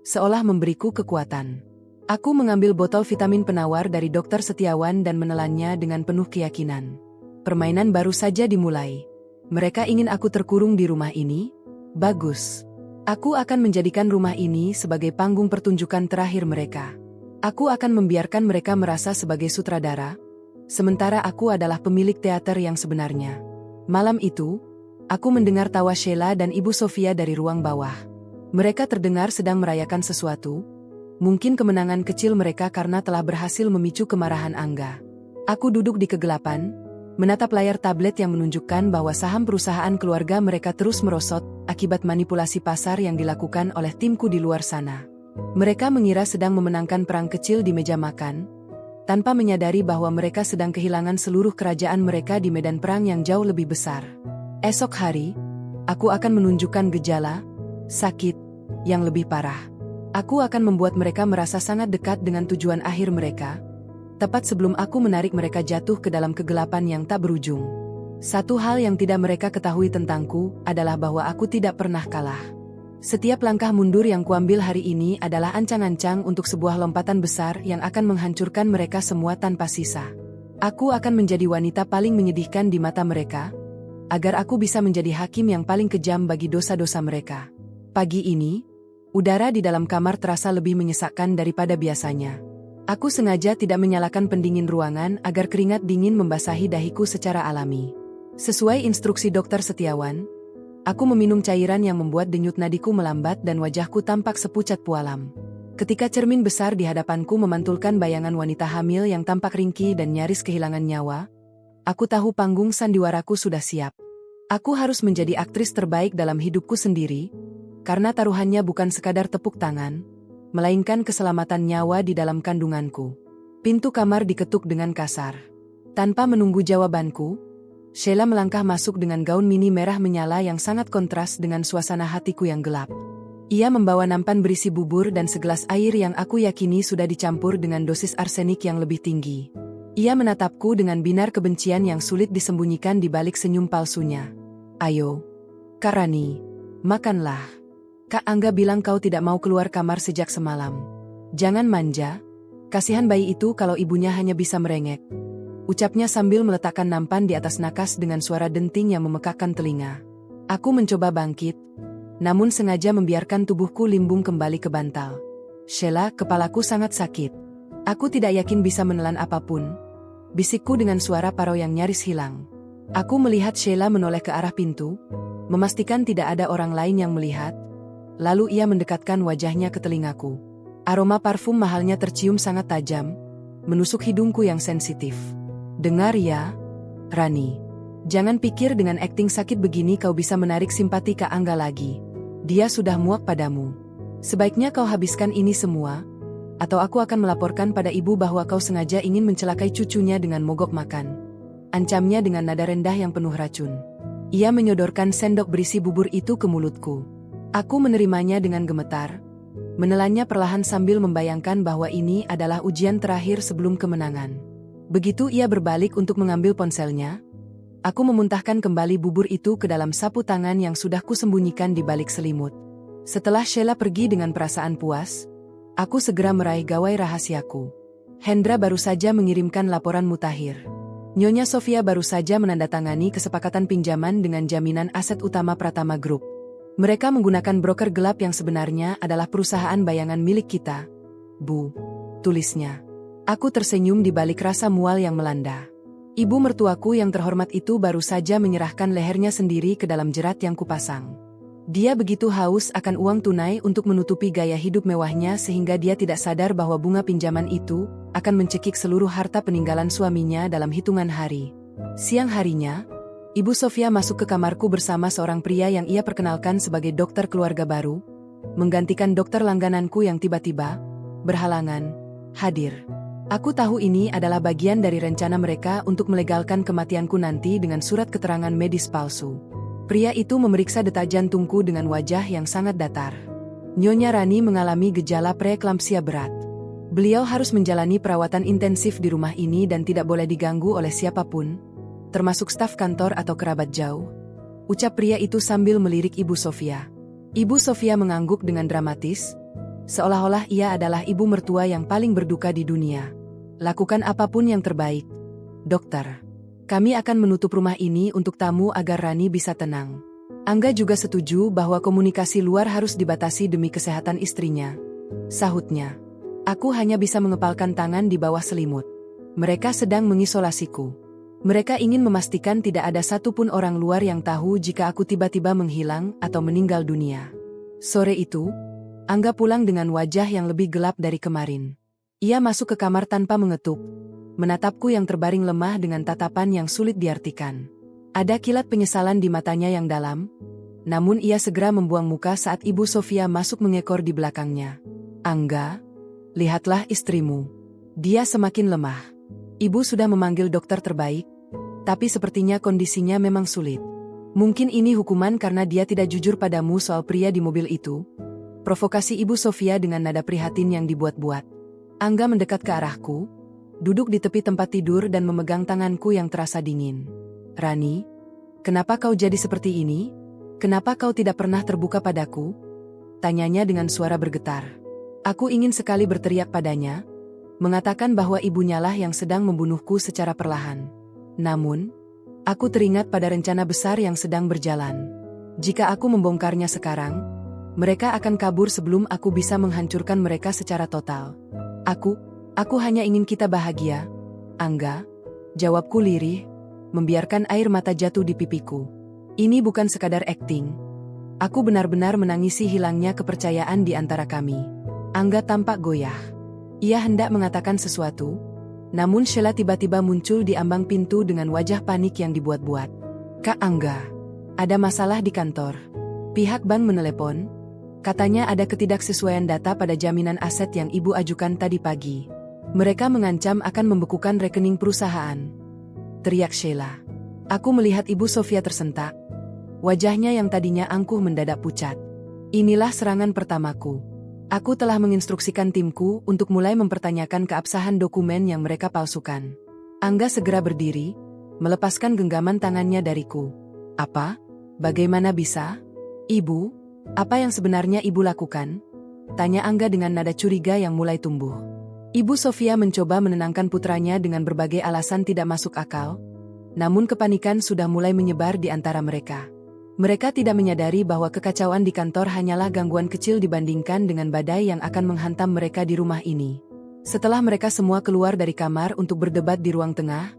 seolah memberiku kekuatan. Aku mengambil botol vitamin penawar dari Dr. Setiawan dan menelannya dengan penuh keyakinan. Permainan baru saja dimulai. Mereka ingin aku terkurung di rumah ini? Bagus. Aku akan menjadikan rumah ini sebagai panggung pertunjukan terakhir mereka. Aku akan membiarkan mereka merasa sebagai sutradara, sementara aku adalah pemilik teater yang sebenarnya. Malam itu, aku mendengar tawa Sheila dan Ibu Sofia dari ruang bawah. Mereka terdengar sedang merayakan sesuatu, mungkin kemenangan kecil mereka karena telah berhasil memicu kemarahan Angga. Aku duduk di kegelapan, menatap layar tablet yang menunjukkan bahwa saham perusahaan keluarga mereka terus merosot akibat manipulasi pasar yang dilakukan oleh timku di luar sana. Mereka mengira sedang memenangkan perang kecil di meja makan, tanpa menyadari bahwa mereka sedang kehilangan seluruh kerajaan mereka di medan perang yang jauh lebih besar. Esok hari, aku akan menunjukkan gejala sakit yang lebih parah. Aku akan membuat mereka merasa sangat dekat dengan tujuan akhir mereka, tepat sebelum aku menarik mereka jatuh ke dalam kegelapan yang tak berujung. Satu hal yang tidak mereka ketahui tentangku adalah bahwa aku tidak pernah kalah. Setiap langkah mundur yang kuambil hari ini adalah ancang-ancang untuk sebuah lompatan besar yang akan menghancurkan mereka semua tanpa sisa. Aku akan menjadi wanita paling menyedihkan di mata mereka, agar aku bisa menjadi hakim yang paling kejam bagi dosa-dosa mereka. Pagi ini, udara di dalam kamar terasa lebih menyesakkan daripada biasanya. Aku sengaja tidak menyalakan pendingin ruangan agar keringat dingin membasahi dahiku secara alami. Sesuai instruksi Dokter Setiawan, aku meminum cairan yang membuat denyut nadiku melambat dan wajahku tampak sepucat pualam. Ketika cermin besar di hadapanku memantulkan bayangan wanita hamil yang tampak ringkih dan nyaris kehilangan nyawa, aku tahu panggung sandiwaraku sudah siap. Aku harus menjadi aktris terbaik dalam hidupku sendiri, karena taruhannya bukan sekadar tepuk tangan, melainkan keselamatan nyawa di dalam kandunganku. Pintu kamar diketuk dengan kasar. Tanpa menunggu jawabanku, Sheila melangkah masuk dengan gaun mini merah menyala yang sangat kontras dengan suasana hatiku yang gelap. Ia membawa nampan berisi bubur dan segelas air yang aku yakini sudah dicampur dengan dosis arsenik yang lebih tinggi. Ia menatapku dengan binar kebencian yang sulit disembunyikan di balik senyum palsunya. Ayo, Kak Rani, makanlah. Kak Angga bilang kau tidak mau keluar kamar sejak semalam. Jangan manja, kasihan bayi itu kalau ibunya hanya bisa merengek. Ucapnya sambil meletakkan nampan di atas nakas dengan suara denting yang memekakkan telinga. Aku mencoba bangkit, namun sengaja membiarkan tubuhku limbung kembali ke bantal. Sheila, kepalaku sangat sakit. Aku tidak yakin bisa menelan apapun, bisikku dengan suara parau yang nyaris hilang. Aku melihat Sheila menoleh ke arah pintu, memastikan tidak ada orang lain yang melihat, lalu ia mendekatkan wajahnya ke telingaku. Aroma parfum mahalnya tercium sangat tajam, menusuk hidungku yang sensitif. Dengar ya, Rani. Jangan pikir dengan akting sakit begini kau bisa menarik simpati Kak Angga lagi. Dia sudah muak padamu. Sebaiknya kau habiskan ini semua, atau aku akan melaporkan pada ibu bahwa kau sengaja ingin mencelakai cucunya dengan mogok makan. Ancamnya dengan nada rendah yang penuh racun. Ia menyodorkan sendok berisi bubur itu ke mulutku. Aku menerimanya dengan gemetar, menelannya perlahan sambil membayangkan bahwa ini adalah ujian terakhir sebelum kemenangan. Begitu ia berbalik untuk mengambil ponselnya, aku memuntahkan kembali bubur itu ke dalam sapu tangan yang sudah kusembunyikan di balik selimut. Setelah Sheila pergi dengan perasaan puas, aku segera meraih gawai rahasiaku. Hendra baru saja mengirimkan laporan mutakhir. Nyonya Sofia baru saja menandatangani kesepakatan pinjaman dengan jaminan aset utama Pratama Group. Mereka menggunakan broker gelap yang sebenarnya adalah perusahaan bayangan milik kita. Bu, tulisnya. Aku tersenyum di balik rasa mual yang melanda. Ibu mertuaku yang terhormat itu baru saja menyerahkan lehernya sendiri ke dalam jerat yang kupasang. Dia begitu haus akan uang tunai untuk menutupi gaya hidup mewahnya sehingga dia tidak sadar bahwa bunga pinjaman itu akan mencekik seluruh harta peninggalan suaminya dalam hitungan hari. Siang harinya, Ibu Sofia masuk ke kamarku bersama seorang pria yang ia perkenalkan sebagai dokter keluarga baru, menggantikan dokter langgananku yang tiba-tiba, berhalangan, hadir. Aku tahu ini adalah bagian dari rencana mereka untuk melegalkan kematianku nanti dengan surat keterangan medis palsu. Pria itu memeriksa detak jantungku dengan wajah yang sangat datar. Nyonya Rani mengalami gejala preeklampsia berat. Beliau harus menjalani perawatan intensif di rumah ini dan tidak boleh diganggu oleh siapapun, termasuk staf kantor atau kerabat jauh. Ucap pria itu sambil melirik Ibu Sofia. Ibu Sofia mengangguk dengan dramatis, seolah-olah ia adalah ibu mertua yang paling berduka di dunia. Lakukan apapun yang terbaik, dokter. Kami akan menutup rumah ini untuk tamu agar Rani bisa tenang. Angga juga setuju bahwa komunikasi luar harus dibatasi demi kesehatan istrinya. Sahutnya. Aku hanya bisa mengepalkan tangan di bawah selimut. Mereka sedang mengisolasiku. Mereka ingin memastikan tidak ada satupun orang luar yang tahu jika aku tiba-tiba menghilang atau meninggal dunia. Sore itu, Angga pulang dengan wajah yang lebih gelap dari kemarin. Ia masuk ke kamar tanpa mengetuk, menatapku yang terbaring lemah dengan tatapan yang sulit diartikan. Ada kilat penyesalan di matanya yang dalam, namun ia segera membuang muka saat Ibu Sofia masuk mengekor di belakangnya. Angga, lihatlah istrimu. Dia semakin lemah. Ibu sudah memanggil dokter terbaik, tapi sepertinya kondisinya memang sulit. Mungkin ini hukuman karena dia tidak jujur padamu soal pria di mobil itu. Provokasi Ibu Sofia dengan nada prihatin yang dibuat-buat. Angga mendekat ke arahku, duduk di tepi tempat tidur dan memegang tanganku yang terasa dingin. Rani, kenapa kau jadi seperti ini? Kenapa kau tidak pernah terbuka padaku? Tanyanya dengan suara bergetar. Aku ingin sekali berteriak padanya, mengatakan bahwa ibunya lah yang sedang membunuhku secara perlahan. Namun, aku teringat pada rencana besar yang sedang berjalan. Jika aku membongkarnya sekarang, mereka akan kabur sebelum aku bisa menghancurkan mereka secara total. Aku hanya ingin kita bahagia. Angga, jawabku lirih, membiarkan air mata jatuh di pipiku. Ini bukan sekadar akting. Aku benar-benar menangisi hilangnya kepercayaan di antara kami. Angga tampak goyah. Ia hendak mengatakan sesuatu, namun Sheila tiba-tiba muncul di ambang pintu dengan wajah panik yang dibuat-buat. Kak Angga, ada masalah di kantor. Pihak bank menelepon. Katanya ada ketidaksesuaian data pada jaminan aset yang ibu ajukan tadi pagi. Mereka mengancam akan membekukan rekening perusahaan. Teriak Sheila. Aku melihat Ibu Sofia tersentak. Wajahnya yang tadinya angkuh mendadak pucat. Inilah serangan pertamaku. Aku telah menginstruksikan timku untuk mulai mempertanyakan keabsahan dokumen yang mereka palsukan. Angga segera berdiri, melepaskan genggaman tangannya dariku. Apa? Bagaimana bisa? Ibu? Apa yang sebenarnya ibu lakukan? Tanya Angga dengan nada curiga yang mulai tumbuh. Ibu Sofia mencoba menenangkan putranya dengan berbagai alasan tidak masuk akal, namun kepanikan sudah mulai menyebar di antara mereka. Mereka tidak menyadari bahwa kekacauan di kantor hanyalah gangguan kecil dibandingkan dengan badai yang akan menghantam mereka di rumah ini. Setelah mereka semua keluar dari kamar untuk berdebat di ruang tengah,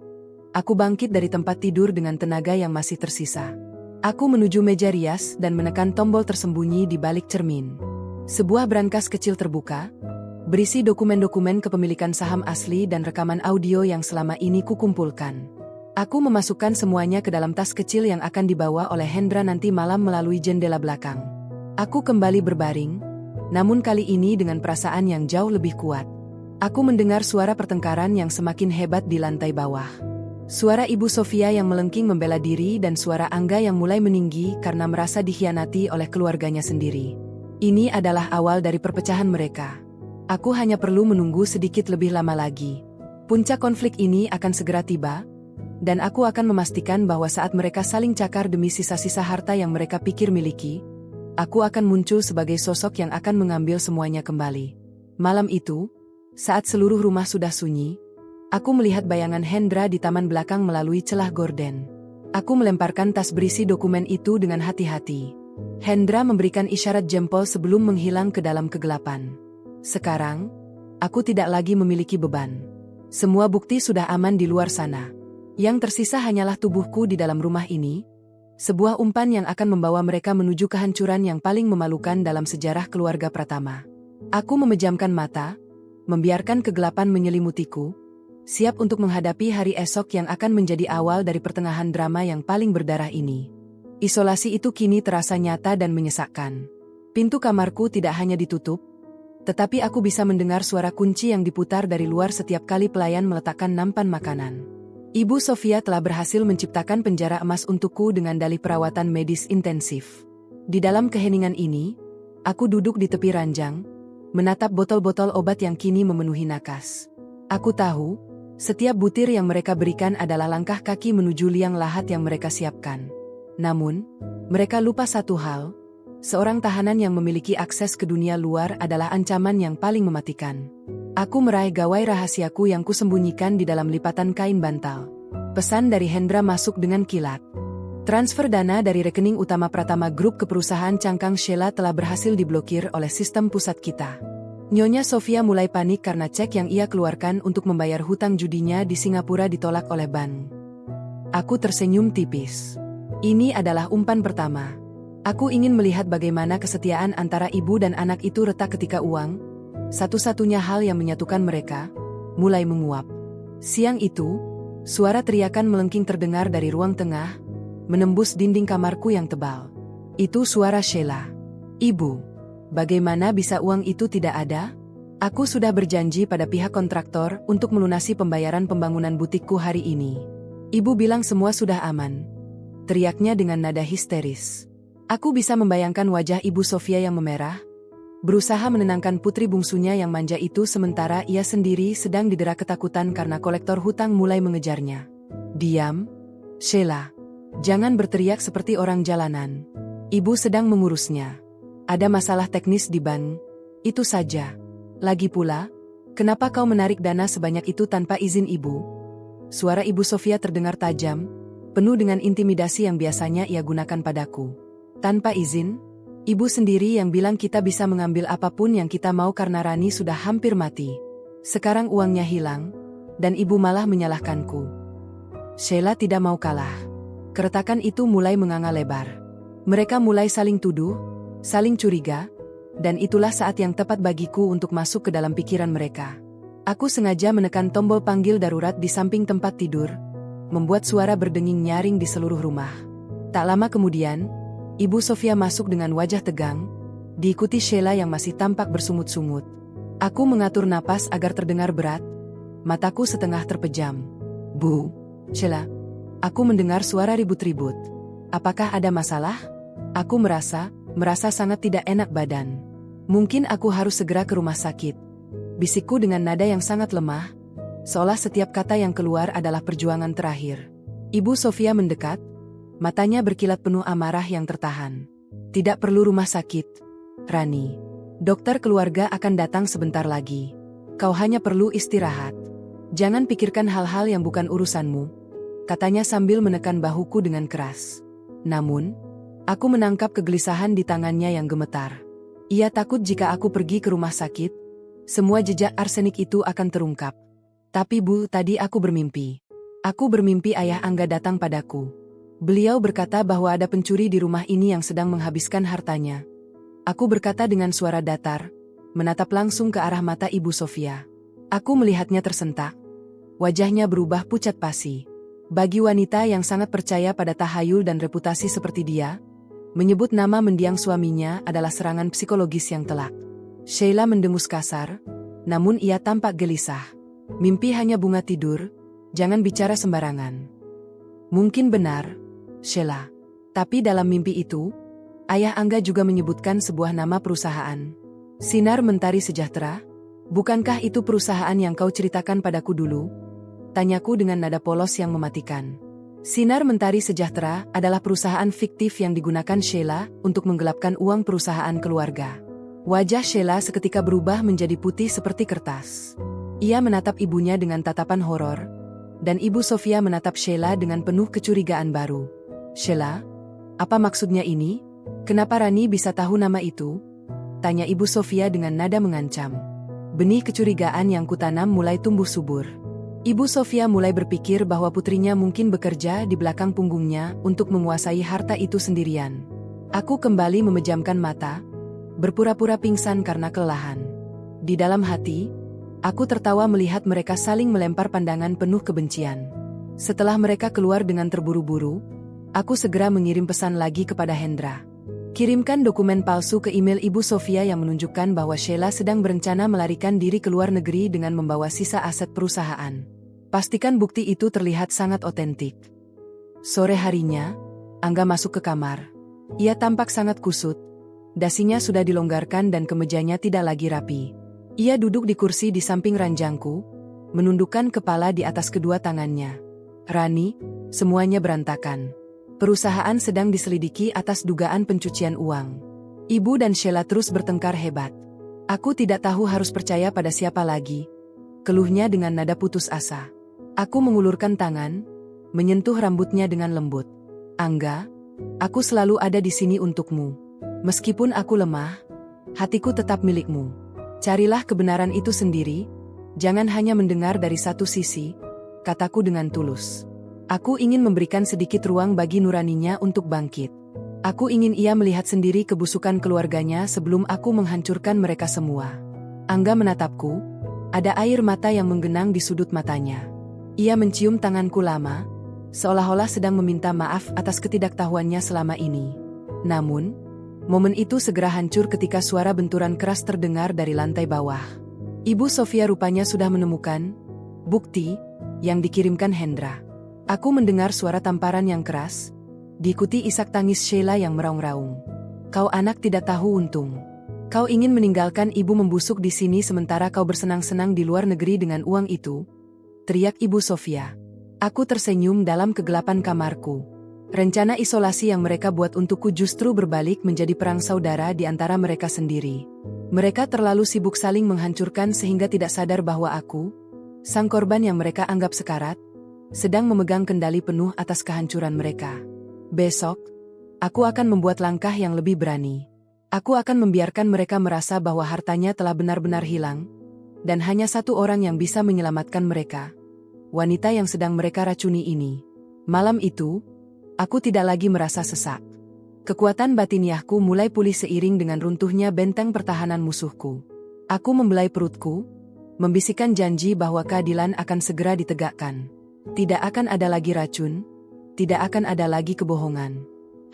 aku bangkit dari tempat tidur dengan tenaga yang masih tersisa. Aku menuju meja rias dan menekan tombol tersembunyi di balik cermin. Sebuah brankas kecil terbuka, berisi dokumen-dokumen kepemilikan saham asli dan rekaman audio yang selama ini kukumpulkan. Aku memasukkan semuanya ke dalam tas kecil yang akan dibawa oleh Hendra nanti malam melalui jendela belakang. Aku kembali berbaring, namun kali ini dengan perasaan yang jauh lebih kuat. Aku mendengar suara pertengkaran yang semakin hebat di lantai bawah. Suara Ibu Sofia yang melengking membela diri dan suara Angga yang mulai meninggi karena merasa dikhianati oleh keluarganya sendiri. Ini adalah awal dari perpecahan mereka. Aku hanya perlu menunggu sedikit lebih lama lagi. Puncak konflik ini akan segera tiba, dan aku akan memastikan bahwa saat mereka saling cakar demi sisa-sisa harta yang mereka pikir miliki, aku akan muncul sebagai sosok yang akan mengambil semuanya kembali. Malam itu, saat seluruh rumah sudah sunyi, aku melihat bayangan Hendra di taman belakang melalui celah gorden. Aku melemparkan tas berisi dokumen itu dengan hati-hati. Hendra memberikan isyarat jempol sebelum menghilang ke dalam kegelapan. Sekarang, aku tidak lagi memiliki beban. Semua bukti sudah aman di luar sana. Yang tersisa hanyalah tubuhku di dalam rumah ini, sebuah umpan yang akan membawa mereka menuju kehancuran yang paling memalukan dalam sejarah keluarga Pratama. Aku memejamkan mata, membiarkan kegelapan menyelimutiku, siap untuk menghadapi hari esok yang akan menjadi awal dari pertengahan drama yang paling berdarah ini. Isolasi itu kini terasa nyata dan menyesakkan. Pintu kamarku tidak hanya ditutup, tetapi aku bisa mendengar suara kunci yang diputar dari luar setiap kali pelayan meletakkan nampan makanan. Ibu Sofia telah berhasil menciptakan penjara emas untukku dengan dalih perawatan medis intensif. Di dalam keheningan ini, aku duduk di tepi ranjang, menatap botol-botol obat yang kini memenuhi nakas. Aku tahu, setiap butir yang mereka berikan adalah langkah kaki menuju liang lahat yang mereka siapkan. Namun, mereka lupa satu hal, seorang tahanan yang memiliki akses ke dunia luar adalah ancaman yang paling mematikan. Aku meraih gawai rahasiaku yang kusembunyikan di dalam lipatan kain bantal. Pesan dari Hendra masuk dengan kilat. Transfer dana dari rekening utama Pratama Group ke perusahaan cangkang Sheila telah berhasil diblokir oleh sistem pusat kita. Nyonya Sofia mulai panik karena cek yang ia keluarkan untuk membayar hutang judinya di Singapura ditolak oleh bank. Aku tersenyum tipis. Ini adalah umpan pertama. Aku ingin melihat bagaimana kesetiaan antara ibu dan anak itu retak ketika uang, satu-satunya hal yang menyatukan mereka, mulai menguap. Siang itu, suara teriakan melengking terdengar dari ruang tengah, menembus dinding kamarku yang tebal. Itu suara Sheila. "Ibu, bagaimana bisa uang itu tidak ada? Aku sudah berjanji pada pihak kontraktor untuk melunasi pembayaran pembangunan butikku hari ini. Ibu bilang semua sudah aman," teriaknya dengan nada histeris. Aku bisa membayangkan wajah Ibu Sofia yang memerah, berusaha menenangkan putri bungsunya yang manja itu sementara ia sendiri sedang didera ketakutan karena kolektor hutang mulai mengejarnya. "Diam, Sheila. Jangan berteriak seperti orang jalanan. Ibu sedang mengurusnya. Ada masalah teknis di bank, itu saja. Lagi pula, kenapa kau menarik dana sebanyak itu tanpa izin ibu?" Suara Ibu Sofia terdengar tajam, penuh dengan intimidasi yang biasanya ia gunakan padaku. "Tanpa izin? Ibu sendiri yang bilang kita bisa mengambil apapun yang kita mau karena Rani sudah hampir mati. Sekarang uangnya hilang, dan ibu malah menyalahkanku." Sheila tidak mau kalah. Keretakan itu mulai menganga lebar. Mereka mulai saling tuduh, saling curiga, dan itulah saat yang tepat bagiku untuk masuk ke dalam pikiran mereka. Aku sengaja menekan tombol panggil darurat di samping tempat tidur, membuat suara berdenging nyaring di seluruh rumah. Tak lama kemudian, Ibu Sofia masuk dengan wajah tegang, diikuti Sheila yang masih tampak bersungut-sungut. Aku mengatur napas agar terdengar berat, mataku setengah terpejam. "Bu, Sheila, aku mendengar suara ribut-ribut. Apakah ada masalah?" Aku merasa sangat tidak enak badan. "Mungkin aku harus segera ke rumah sakit," bisikku dengan nada yang sangat lemah, seolah setiap kata yang keluar adalah perjuangan terakhir. Ibu Sofia mendekat, matanya berkilat penuh amarah yang tertahan. "Tidak perlu rumah sakit, Rani. Dokter keluarga akan datang sebentar lagi. Kau hanya perlu istirahat. Jangan pikirkan hal-hal yang bukan urusanmu," katanya sambil menekan bahuku dengan keras. Namun, aku menangkap kegelisahan di tangannya yang gemetar. Ia takut jika aku pergi ke rumah sakit, semua jejak arsenik itu akan terungkap. "Tapi Bu, tadi aku bermimpi. Aku bermimpi Ayah Angga datang padaku. Beliau berkata bahwa ada pencuri di rumah ini yang sedang menghabiskan hartanya." Aku berkata dengan suara datar, menatap langsung ke arah mata Ibu Sofia. Aku melihatnya tersentak. Wajahnya berubah pucat pasi. Bagi wanita yang sangat percaya pada tahayul dan reputasi seperti dia, menyebut nama mendiang suaminya adalah serangan psikologis yang telak. Sheila mendengus kasar, namun ia tampak gelisah. "Mimpi hanya bunga tidur, jangan bicara sembarangan." Mungkin benar, Sheila. Tapi dalam mimpi itu, Ayah Angga juga menyebutkan sebuah nama perusahaan. "Sinar Mentari Sejahtera? Bukankah itu perusahaan yang kau ceritakan padaku dulu?" tanyaku dengan nada polos yang mematikan. Sinar Mentari Sejahtera adalah perusahaan fiktif yang digunakan Sheila untuk menggelapkan uang perusahaan keluarga. Wajah Sheila seketika berubah menjadi putih seperti kertas. Ia menatap ibunya dengan tatapan horor, dan Ibu Sofia menatap Sheila dengan penuh kecurigaan baru. "Sheila, apa maksudnya ini? Kenapa Rani bisa tahu nama itu?" tanya Ibu Sofia dengan nada mengancam. Benih kecurigaan yang kutanam mulai tumbuh subur. Ibu Sofia mulai berpikir bahwa putrinya mungkin bekerja di belakang punggungnya untuk menguasai harta itu sendirian. Aku kembali memejamkan mata, berpura-pura pingsan karena kelelahan. Di dalam hati, aku tertawa melihat mereka saling melempar pandangan penuh kebencian. Setelah mereka keluar dengan terburu-buru, aku segera mengirim pesan lagi kepada Hendra. "Kirimkan dokumen palsu ke email Ibu Sofia yang menunjukkan bahwa Sheila sedang berencana melarikan diri ke luar negeri dengan membawa sisa aset perusahaan. Pastikan bukti itu terlihat sangat otentik." Sore harinya, Angga masuk ke kamar. Ia tampak sangat kusut. Dasinya sudah dilonggarkan dan kemejanya tidak lagi rapi. Ia duduk di kursi di samping ranjangku, menundukkan kepala di atas kedua tangannya. "Rani, semuanya berantakan. Perusahaan sedang diselidiki atas dugaan pencucian uang. Ibu dan Sheila terus bertengkar hebat. Aku tidak tahu harus percaya pada siapa lagi," keluhnya dengan nada putus asa. Aku mengulurkan tangan, menyentuh rambutnya dengan lembut. Angga, aku selalu ada di sini untukmu. Meskipun aku lemah, hatiku tetap milikmu. Carilah kebenaran itu sendiri, jangan hanya mendengar dari satu sisi, kataku dengan tulus. Aku ingin memberikan sedikit ruang bagi nuraninya untuk bangkit. Aku ingin ia melihat sendiri kebusukan keluarganya sebelum aku menghancurkan mereka semua. Angga menatapku, ada air mata yang menggenang di sudut matanya. Ia mencium tanganku lama, seolah-olah sedang meminta maaf atas ketidaktahuannya selama ini. Namun, momen itu segera hancur ketika suara benturan keras terdengar dari lantai bawah. Ibu Sofia rupanya sudah menemukan bukti yang dikirimkan Hendra. Aku mendengar suara tamparan yang keras, diikuti isak tangis Sheila yang meraung-raung. Kau anak tidak tahu untung. Kau ingin meninggalkan ibu membusuk di sini sementara kau bersenang-senang di luar negeri dengan uang itu? Teriak Ibu Sofia. Aku tersenyum dalam kegelapan kamarku. Rencana isolasi yang mereka buat untukku justru berbalik menjadi perang saudara di antara mereka sendiri. Mereka terlalu sibuk saling menghancurkan sehingga tidak sadar bahwa aku, sang korban yang mereka anggap sekarat, sedang memegang kendali penuh atas kehancuran mereka. Besok, aku akan membuat langkah yang lebih berani. Aku akan membiarkan mereka merasa bahwa hartanya telah benar-benar hilang, dan hanya satu orang yang bisa menyelamatkan mereka. Wanita yang sedang mereka racuni ini. Malam itu, aku tidak lagi merasa sesak. Kekuatan batiniahku mulai pulih seiring dengan runtuhnya benteng pertahanan musuhku. Aku membelai perutku, membisikkan janji bahwa keadilan akan segera ditegakkan. Tidak akan ada lagi racun, tidak akan ada lagi kebohongan.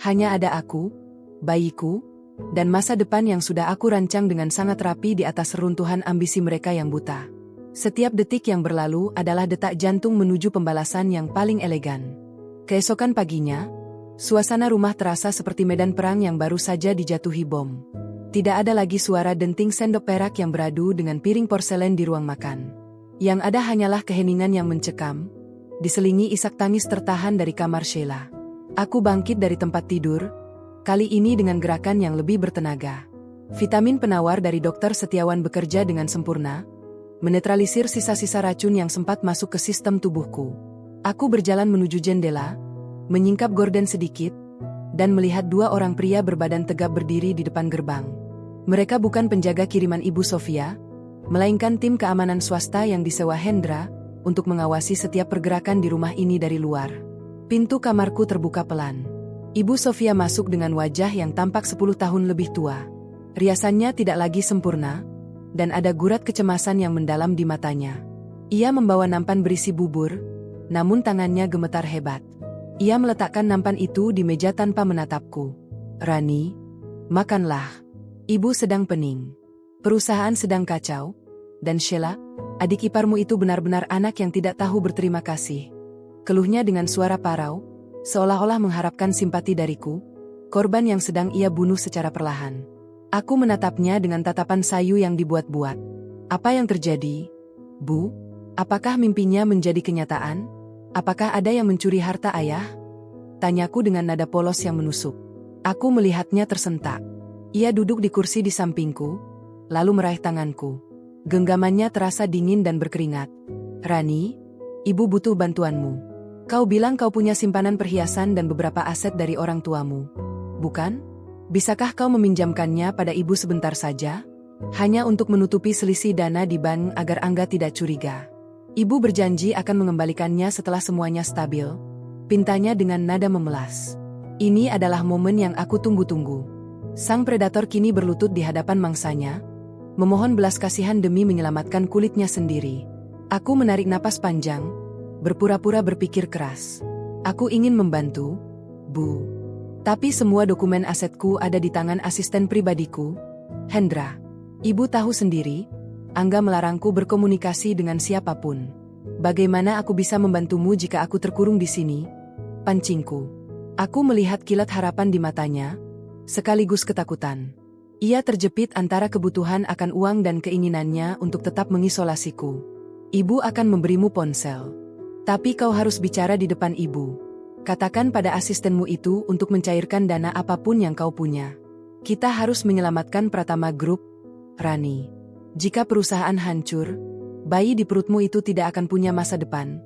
Hanya ada aku, bayiku, dan masa depan yang sudah aku rancang dengan sangat rapi di atas reruntuhan ambisi mereka yang buta. Setiap detik yang berlalu adalah detak jantung menuju pembalasan yang paling elegan. Keesokan paginya, suasana rumah terasa seperti medan perang yang baru saja dijatuhi bom. Tidak ada lagi suara denting sendok perak yang beradu dengan piring porselen di ruang makan. Yang ada hanyalah keheningan yang mencekam, diselingi isak tangis tertahan dari kamar Sheila. Aku bangkit dari tempat tidur, kali ini dengan gerakan yang lebih bertenaga. Vitamin penawar dari Dokter Setiawan bekerja dengan sempurna, menetralisir sisa-sisa racun yang sempat masuk ke sistem tubuhku. Aku berjalan menuju jendela, menyingkap gorden sedikit, dan melihat dua orang pria berbadan tegap berdiri di depan gerbang. Mereka bukan penjaga kiriman Ibu Sofia, melainkan tim keamanan swasta yang disewa Hendra untuk mengawasi setiap pergerakan di rumah ini dari luar. Pintu kamarku terbuka pelan. Ibu Sofia masuk dengan wajah yang tampak 10 tahun lebih tua. Riasannya tidak lagi sempurna, dan ada gurat kecemasan yang mendalam di matanya. Ia membawa nampan berisi bubur, namun tangannya gemetar hebat. Ia meletakkan nampan itu di meja tanpa menatapku. Rani, makanlah. Ibu sedang pening. Perusahaan sedang kacau, dan Sheila, adik iparmu itu benar-benar anak yang tidak tahu berterima kasih. Keluhnya dengan suara parau, seolah-olah mengharapkan simpati dariku, korban yang sedang ia bunuh secara perlahan. Aku menatapnya dengan tatapan sayu yang dibuat-buat. Apa yang terjadi, Bu? Apakah mimpinya menjadi kenyataan? Apakah ada yang mencuri harta ayah? Tanyaku dengan nada polos yang menusuk. Aku melihatnya tersentak. Ia duduk di kursi di sampingku, lalu meraih tanganku. Genggamannya terasa dingin dan berkeringat. Rani, ibu butuh bantuanmu. Kau bilang kau punya simpanan perhiasan dan beberapa aset dari orang tuamu. Bukan? Bisakah kau meminjamkannya pada ibu sebentar saja? Hanya untuk menutupi selisih dana di bank agar Angga tidak curiga. Ibu berjanji akan mengembalikannya setelah semuanya stabil. Pintanya dengan nada memelas. Ini adalah momen yang aku tunggu-tunggu. Sang predator kini berlutut di hadapan mangsanya, memohon belas kasihan demi menyelamatkan kulitnya sendiri. Aku menarik napas panjang, berpura-pura berpikir keras. Aku ingin membantu, Bu. Tapi semua dokumen asetku ada di tangan asisten pribadiku, Hendra. Ibu tahu sendiri, Angga melarangku berkomunikasi dengan siapapun. Bagaimana aku bisa membantumu jika aku terkurung di sini? Pancingku. Aku melihat kilat harapan di matanya, sekaligus ketakutan. Ia terjepit antara kebutuhan akan uang dan keinginannya untuk tetap mengisolasiku. Ibu akan memberimu ponsel. Tapi kau harus bicara di depan ibu. Katakan pada asistenmu itu untuk mencairkan dana apapun yang kau punya. Kita harus menyelamatkan Pratama Group, Rani. Jika perusahaan hancur, bayi di perutmu itu tidak akan punya masa depan.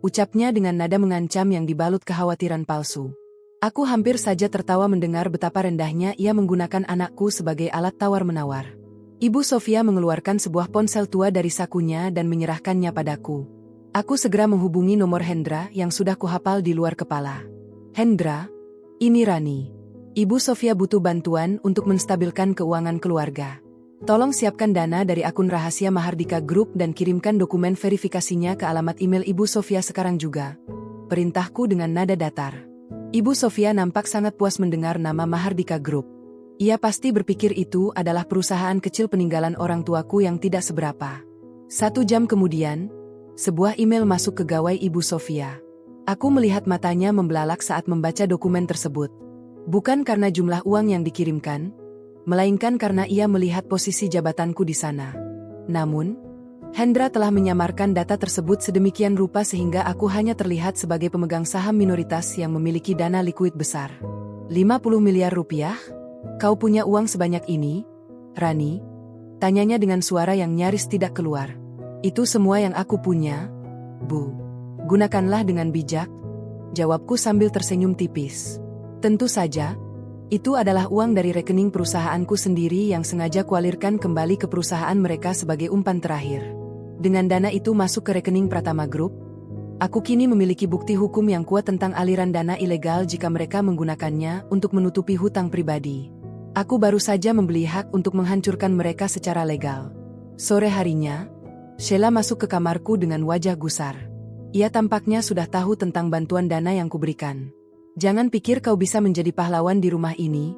Ucapnya dengan nada mengancam yang dibalut kekhawatiran palsu. Aku hampir saja tertawa mendengar betapa rendahnya ia menggunakan anakku sebagai alat tawar-menawar. Ibu Sofia mengeluarkan sebuah ponsel tua dari sakunya dan menyerahkannya padaku. Aku segera menghubungi nomor Hendra yang sudah kuhafal di luar kepala. Hendra, ini Rani. Ibu Sofia butuh bantuan untuk menstabilkan keuangan keluarga. Tolong siapkan dana dari akun rahasia Mahardika Group dan kirimkan dokumen verifikasinya ke alamat email Ibu Sofia sekarang juga. Perintahku dengan nada datar. Ibu Sofia nampak sangat puas mendengar nama Mahardika Group. Ia pasti berpikir itu adalah perusahaan kecil peninggalan orang tuaku yang tidak seberapa. 1 jam kemudian, sebuah email masuk ke gawai Ibu Sofia. Aku melihat matanya membelalak saat membaca dokumen tersebut. Bukan karena jumlah uang yang dikirimkan, melainkan karena ia melihat posisi jabatanku di sana. Namun, Hendra telah menyamarkan data tersebut sedemikian rupa sehingga aku hanya terlihat sebagai pemegang saham minoritas yang memiliki dana likuid besar. 50 miliar rupiah? Kau punya uang sebanyak ini, Rani? Tanyanya dengan suara yang nyaris tidak keluar. Itu semua yang aku punya, Bu. Gunakanlah dengan bijak, jawabku sambil tersenyum tipis. Tentu saja, itu adalah uang dari rekening perusahaanku sendiri yang sengaja kualirkan kembali ke perusahaan mereka sebagai umpan terakhir. Dengan dana itu masuk ke rekening Pratama Group, aku kini memiliki bukti hukum yang kuat tentang aliran dana ilegal jika mereka menggunakannya untuk menutupi hutang pribadi. Aku baru saja membeli hak untuk menghancurkan mereka secara legal. Sore harinya, Sheila masuk ke kamarku dengan wajah gusar. Ia tampaknya sudah tahu tentang bantuan dana yang kuberikan. Jangan pikir kau bisa menjadi pahlawan di rumah ini,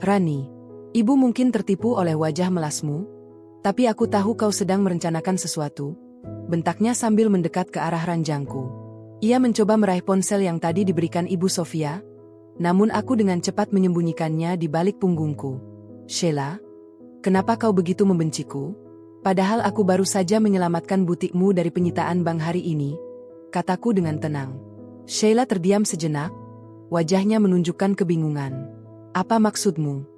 Rani. Ibu mungkin tertipu oleh wajah melasmu, tapi aku tahu kau sedang merencanakan sesuatu, bentaknya sambil mendekat ke arah ranjangku. Ia mencoba meraih ponsel yang tadi diberikan Ibu Sofia, namun aku dengan cepat menyembunyikannya di balik punggungku. Sheila, kenapa kau begitu membenciku? Padahal aku baru saja menyelamatkan butikmu dari penyitaan bank hari ini, kataku dengan tenang. Sheila terdiam sejenak. Wajahnya menunjukkan kebingungan. Apa maksudmu?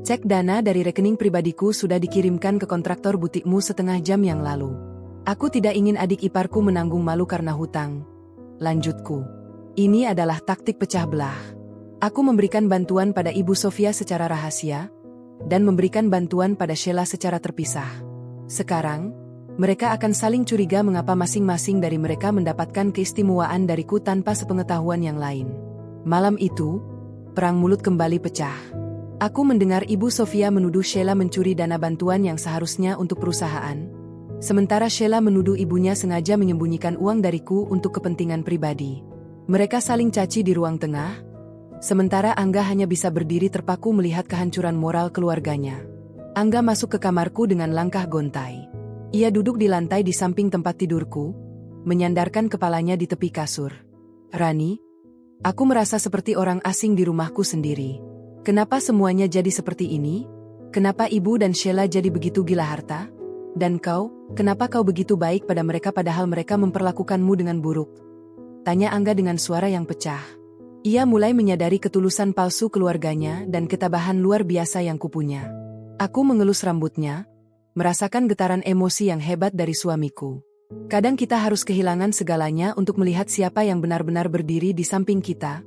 Cek dana dari rekening pribadiku sudah dikirimkan ke kontraktor butikmu setengah jam yang lalu. Aku tidak ingin adik iparku menanggung malu karena hutang. Lanjutku. Ini adalah taktik pecah belah. Aku memberikan bantuan pada Ibu Sofia secara rahasia, dan memberikan bantuan pada Sheila secara terpisah. Sekarang, mereka akan saling curiga mengapa masing-masing dari mereka mendapatkan keistimewaan dariku tanpa sepengetahuan yang lain. Malam itu, perang mulut kembali pecah. Aku mendengar Ibu Sofia menuduh Sheila mencuri dana bantuan yang seharusnya untuk perusahaan. Sementara Sheila menuduh ibunya sengaja menyembunyikan uang dariku untuk kepentingan pribadi. Mereka saling caci di ruang tengah, sementara Angga hanya bisa berdiri terpaku melihat kehancuran moral keluarganya. Angga masuk ke kamarku dengan langkah gontai. Ia duduk di lantai di samping tempat tidurku, menyandarkan kepalanya di tepi kasur. Rani, aku merasa seperti orang asing di rumahku sendiri. Kenapa semuanya jadi seperti ini? Kenapa ibu dan Sheila jadi begitu gila harta? Dan kau, kenapa kau begitu baik pada mereka padahal mereka memperlakukanmu dengan buruk? Tanya Angga dengan suara yang pecah. Ia mulai menyadari ketulusan palsu keluarganya dan ketabahan luar biasa yang kupunya. Aku mengelus rambutnya, merasakan getaran emosi yang hebat dari suamiku. Kadang kita harus kehilangan segalanya untuk melihat siapa yang benar-benar berdiri di samping kita.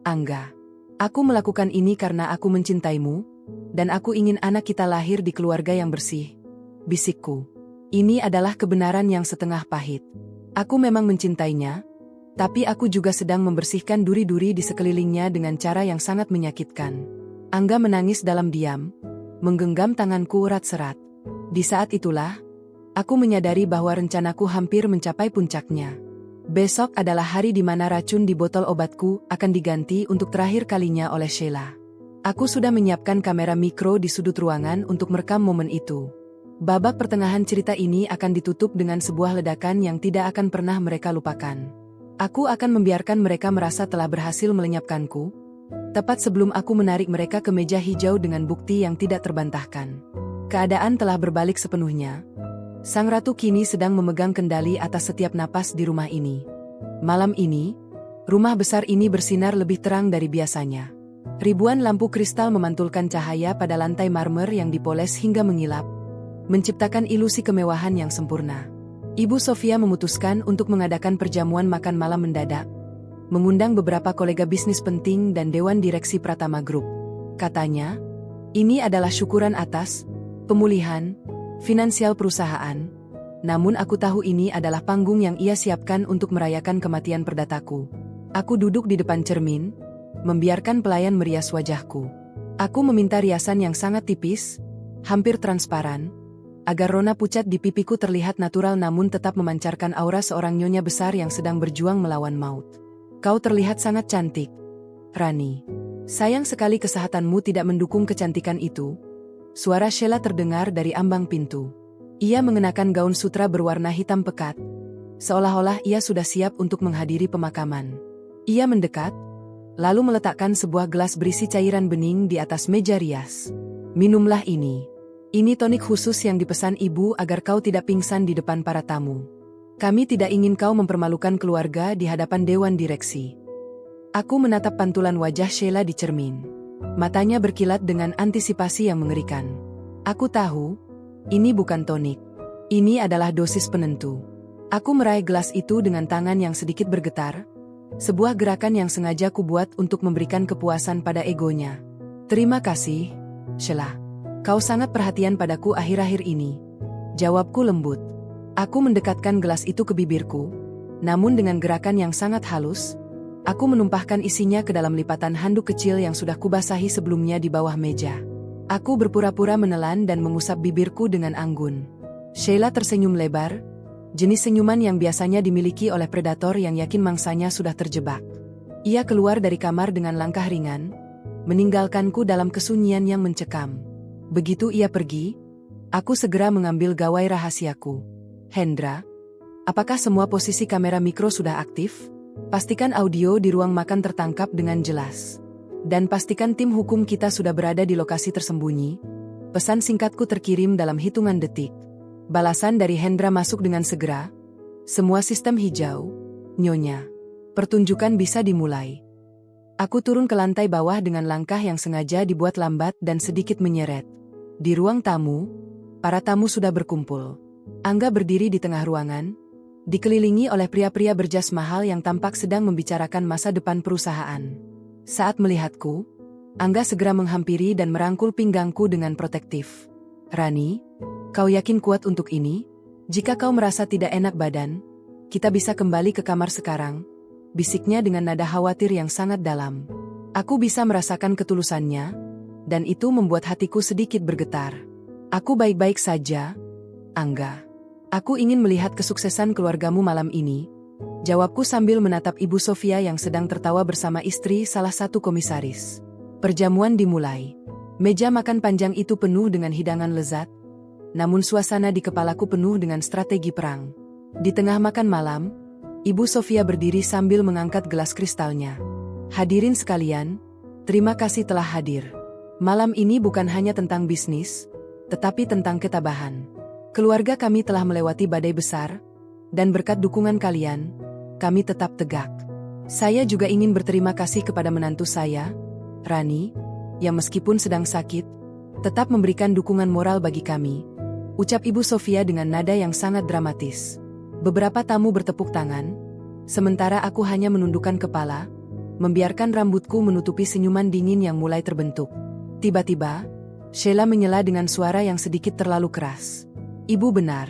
Angga, aku melakukan ini karena aku mencintaimu, dan aku ingin anak kita lahir di keluarga yang bersih. Bisikku. Ini adalah kebenaran yang setengah pahit. Aku memang mencintainya, tapi aku juga sedang membersihkan duri-duri di sekelilingnya dengan cara yang sangat menyakitkan. Angga menangis dalam diam, menggenggam tanganku erat-erat. Di saat itulah, aku menyadari bahwa rencanaku hampir mencapai puncaknya. Besok adalah hari di mana racun di botol obatku akan diganti untuk terakhir kalinya oleh Sheila. Aku sudah menyiapkan kamera mikro di sudut ruangan untuk merekam momen itu. Babak pertengahan cerita ini akan ditutup dengan sebuah ledakan yang tidak akan pernah mereka lupakan. Aku akan membiarkan mereka merasa telah berhasil melenyapkanku, tepat sebelum aku menarik mereka ke meja hijau dengan bukti yang tidak terbantahkan. Keadaan telah berbalik sepenuhnya. Sang ratu kini sedang memegang kendali atas setiap napas di rumah ini. Malam ini, rumah besar ini bersinar lebih terang dari biasanya. Ribuan lampu kristal memantulkan cahaya pada lantai marmer yang dipoles hingga mengilap, menciptakan ilusi kemewahan yang sempurna. Ibu Sofia memutuskan untuk mengadakan perjamuan makan malam mendadak. mengundang beberapa kolega bisnis penting dan Dewan Direksi Pratama Group. Katanya, ini adalah syukuran atas pemulihan finansial perusahaan. Namun aku tahu ini adalah panggung yang ia siapkan untuk merayakan kematian perdataku. Aku duduk di depan cermin, membiarkan pelayan merias wajahku. Aku meminta riasan yang sangat tipis, hampir transparan, agar rona pucat di pipiku terlihat natural namun tetap memancarkan aura seorang nyonya besar yang sedang berjuang melawan maut. Kau terlihat sangat cantik, Rani. Sayang sekali kesehatanmu tidak mendukung kecantikan itu. Suara Sheila terdengar dari ambang pintu. Ia mengenakan gaun sutra berwarna hitam pekat, seolah-olah ia sudah siap untuk menghadiri pemakaman. Ia mendekat, lalu meletakkan sebuah gelas berisi cairan bening di atas meja rias. Minumlah ini. Ini tonik khusus yang dipesan ibu agar kau tidak pingsan di depan para tamu. Kami tidak ingin kau mempermalukan keluarga di hadapan Dewan Direksi. Aku menatap pantulan wajah Sheila di cermin. Matanya berkilat dengan antisipasi yang mengerikan. Aku tahu, ini bukan tonik. Ini adalah dosis penentu. Aku meraih gelas itu dengan tangan yang sedikit bergetar. Sebuah gerakan yang sengaja kubuat untuk memberikan kepuasan pada egonya. Terima kasih, Sheila. Kau sangat perhatian padaku akhir-akhir ini. Jawabku lembut. Aku mendekatkan gelas itu ke bibirku, namun dengan gerakan yang sangat halus, aku menumpahkan isinya ke dalam lipatan handuk kecil yang sudah kubasahi sebelumnya di bawah meja. Aku berpura-pura menelan dan mengusap bibirku dengan anggun. Sheila tersenyum lebar, jenis senyuman yang biasanya dimiliki oleh predator yang yakin mangsanya sudah terjebak. Ia keluar dari kamar dengan langkah ringan, meninggalkanku dalam kesunyian yang mencekam. Begitu ia pergi, aku segera mengambil gawai rahasiaku. Hendra, apakah semua posisi kamera mikro sudah aktif? Pastikan audio di ruang makan tertangkap dengan jelas. Dan pastikan tim hukum kita sudah berada di lokasi tersembunyi. Pesan singkatku terkirim dalam hitungan detik. Balasan dari Hendra masuk dengan segera. Semua sistem hijau. Nyonya. Pertunjukan bisa dimulai. Aku turun ke lantai bawah dengan langkah yang sengaja dibuat lambat dan sedikit menyeret. Di ruang tamu, para tamu sudah berkumpul. Angga berdiri di tengah ruangan, dikelilingi oleh pria-pria berjas mahal yang tampak sedang membicarakan masa depan perusahaan. Saat melihatku, Angga segera menghampiri dan merangkul pinggangku dengan protektif. Rani, kau yakin kuat untuk ini? Jika kau merasa tidak enak badan, kita bisa kembali ke kamar sekarang, bisiknya dengan nada khawatir yang sangat dalam. Aku bisa merasakan ketulusannya, dan itu membuat hatiku sedikit bergetar. Aku baik-baik saja, Angga. Aku ingin melihat kesuksesan keluargamu malam ini, jawabku sambil menatap Ibu Sofia yang sedang tertawa bersama istri salah satu komisaris. Perjamuan dimulai. Meja makan panjang itu penuh dengan hidangan lezat, namun suasana di kepalaku penuh dengan strategi perang. Di tengah makan malam, Ibu Sofia berdiri sambil mengangkat gelas kristalnya. Hadirin sekalian, terima kasih telah hadir. Malam ini bukan hanya tentang bisnis, tetapi tentang ketabahan. Keluarga kami telah melewati badai besar, dan berkat dukungan kalian, kami tetap tegak. Saya juga ingin berterima kasih kepada menantu saya, Rani, yang meskipun sedang sakit, tetap memberikan dukungan moral bagi kami, ucap Ibu Sofia dengan nada yang sangat dramatis. Beberapa tamu bertepuk tangan, sementara aku hanya menundukkan kepala, membiarkan rambutku menutupi senyuman dingin yang mulai terbentuk. Tiba-tiba, Sheila menyela dengan suara yang sedikit terlalu keras. Ibu benar.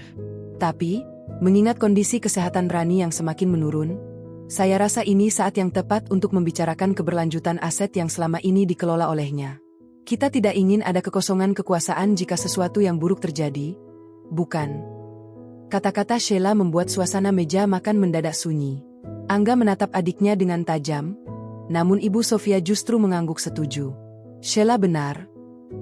Tapi, mengingat kondisi kesehatan Rani yang semakin menurun, saya rasa ini saat yang tepat untuk membicarakan keberlanjutan aset yang selama ini dikelola olehnya. Kita tidak ingin ada kekosongan kekuasaan jika sesuatu yang buruk terjadi, bukan? Kata-kata Sheila membuat suasana meja makan mendadak sunyi. Angga menatap adiknya dengan tajam, namun Ibu Sofia justru mengangguk setuju. Sheila benar,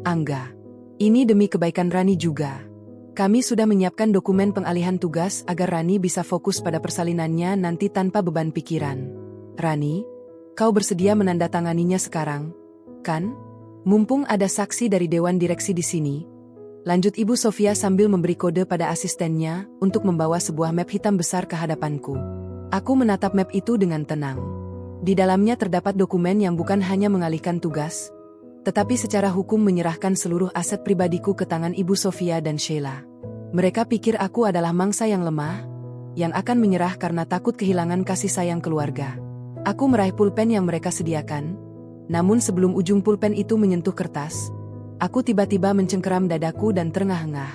Angga. Ini demi kebaikan Rani juga. Kami sudah menyiapkan dokumen pengalihan tugas agar Rani bisa fokus pada persalinannya nanti tanpa beban pikiran. Rani, kau bersedia menandatanganinya sekarang, kan? Mumpung ada saksi dari Dewan Direksi di sini. Lanjut Ibu Sofia sambil memberi kode pada asistennya untuk membawa sebuah map hitam besar ke hadapanku. Aku menatap map itu dengan tenang. Di dalamnya terdapat dokumen yang bukan hanya mengalihkan tugas, tetapi secara hukum menyerahkan seluruh aset pribadiku ke tangan Ibu Sofia dan Sheila. Mereka pikir aku adalah mangsa yang lemah, yang akan menyerah karena takut kehilangan kasih sayang keluarga. Aku meraih pulpen yang mereka sediakan. Namun sebelum ujung pulpen itu menyentuh kertas, aku tiba-tiba mencengkeram dadaku dan terengah-engah.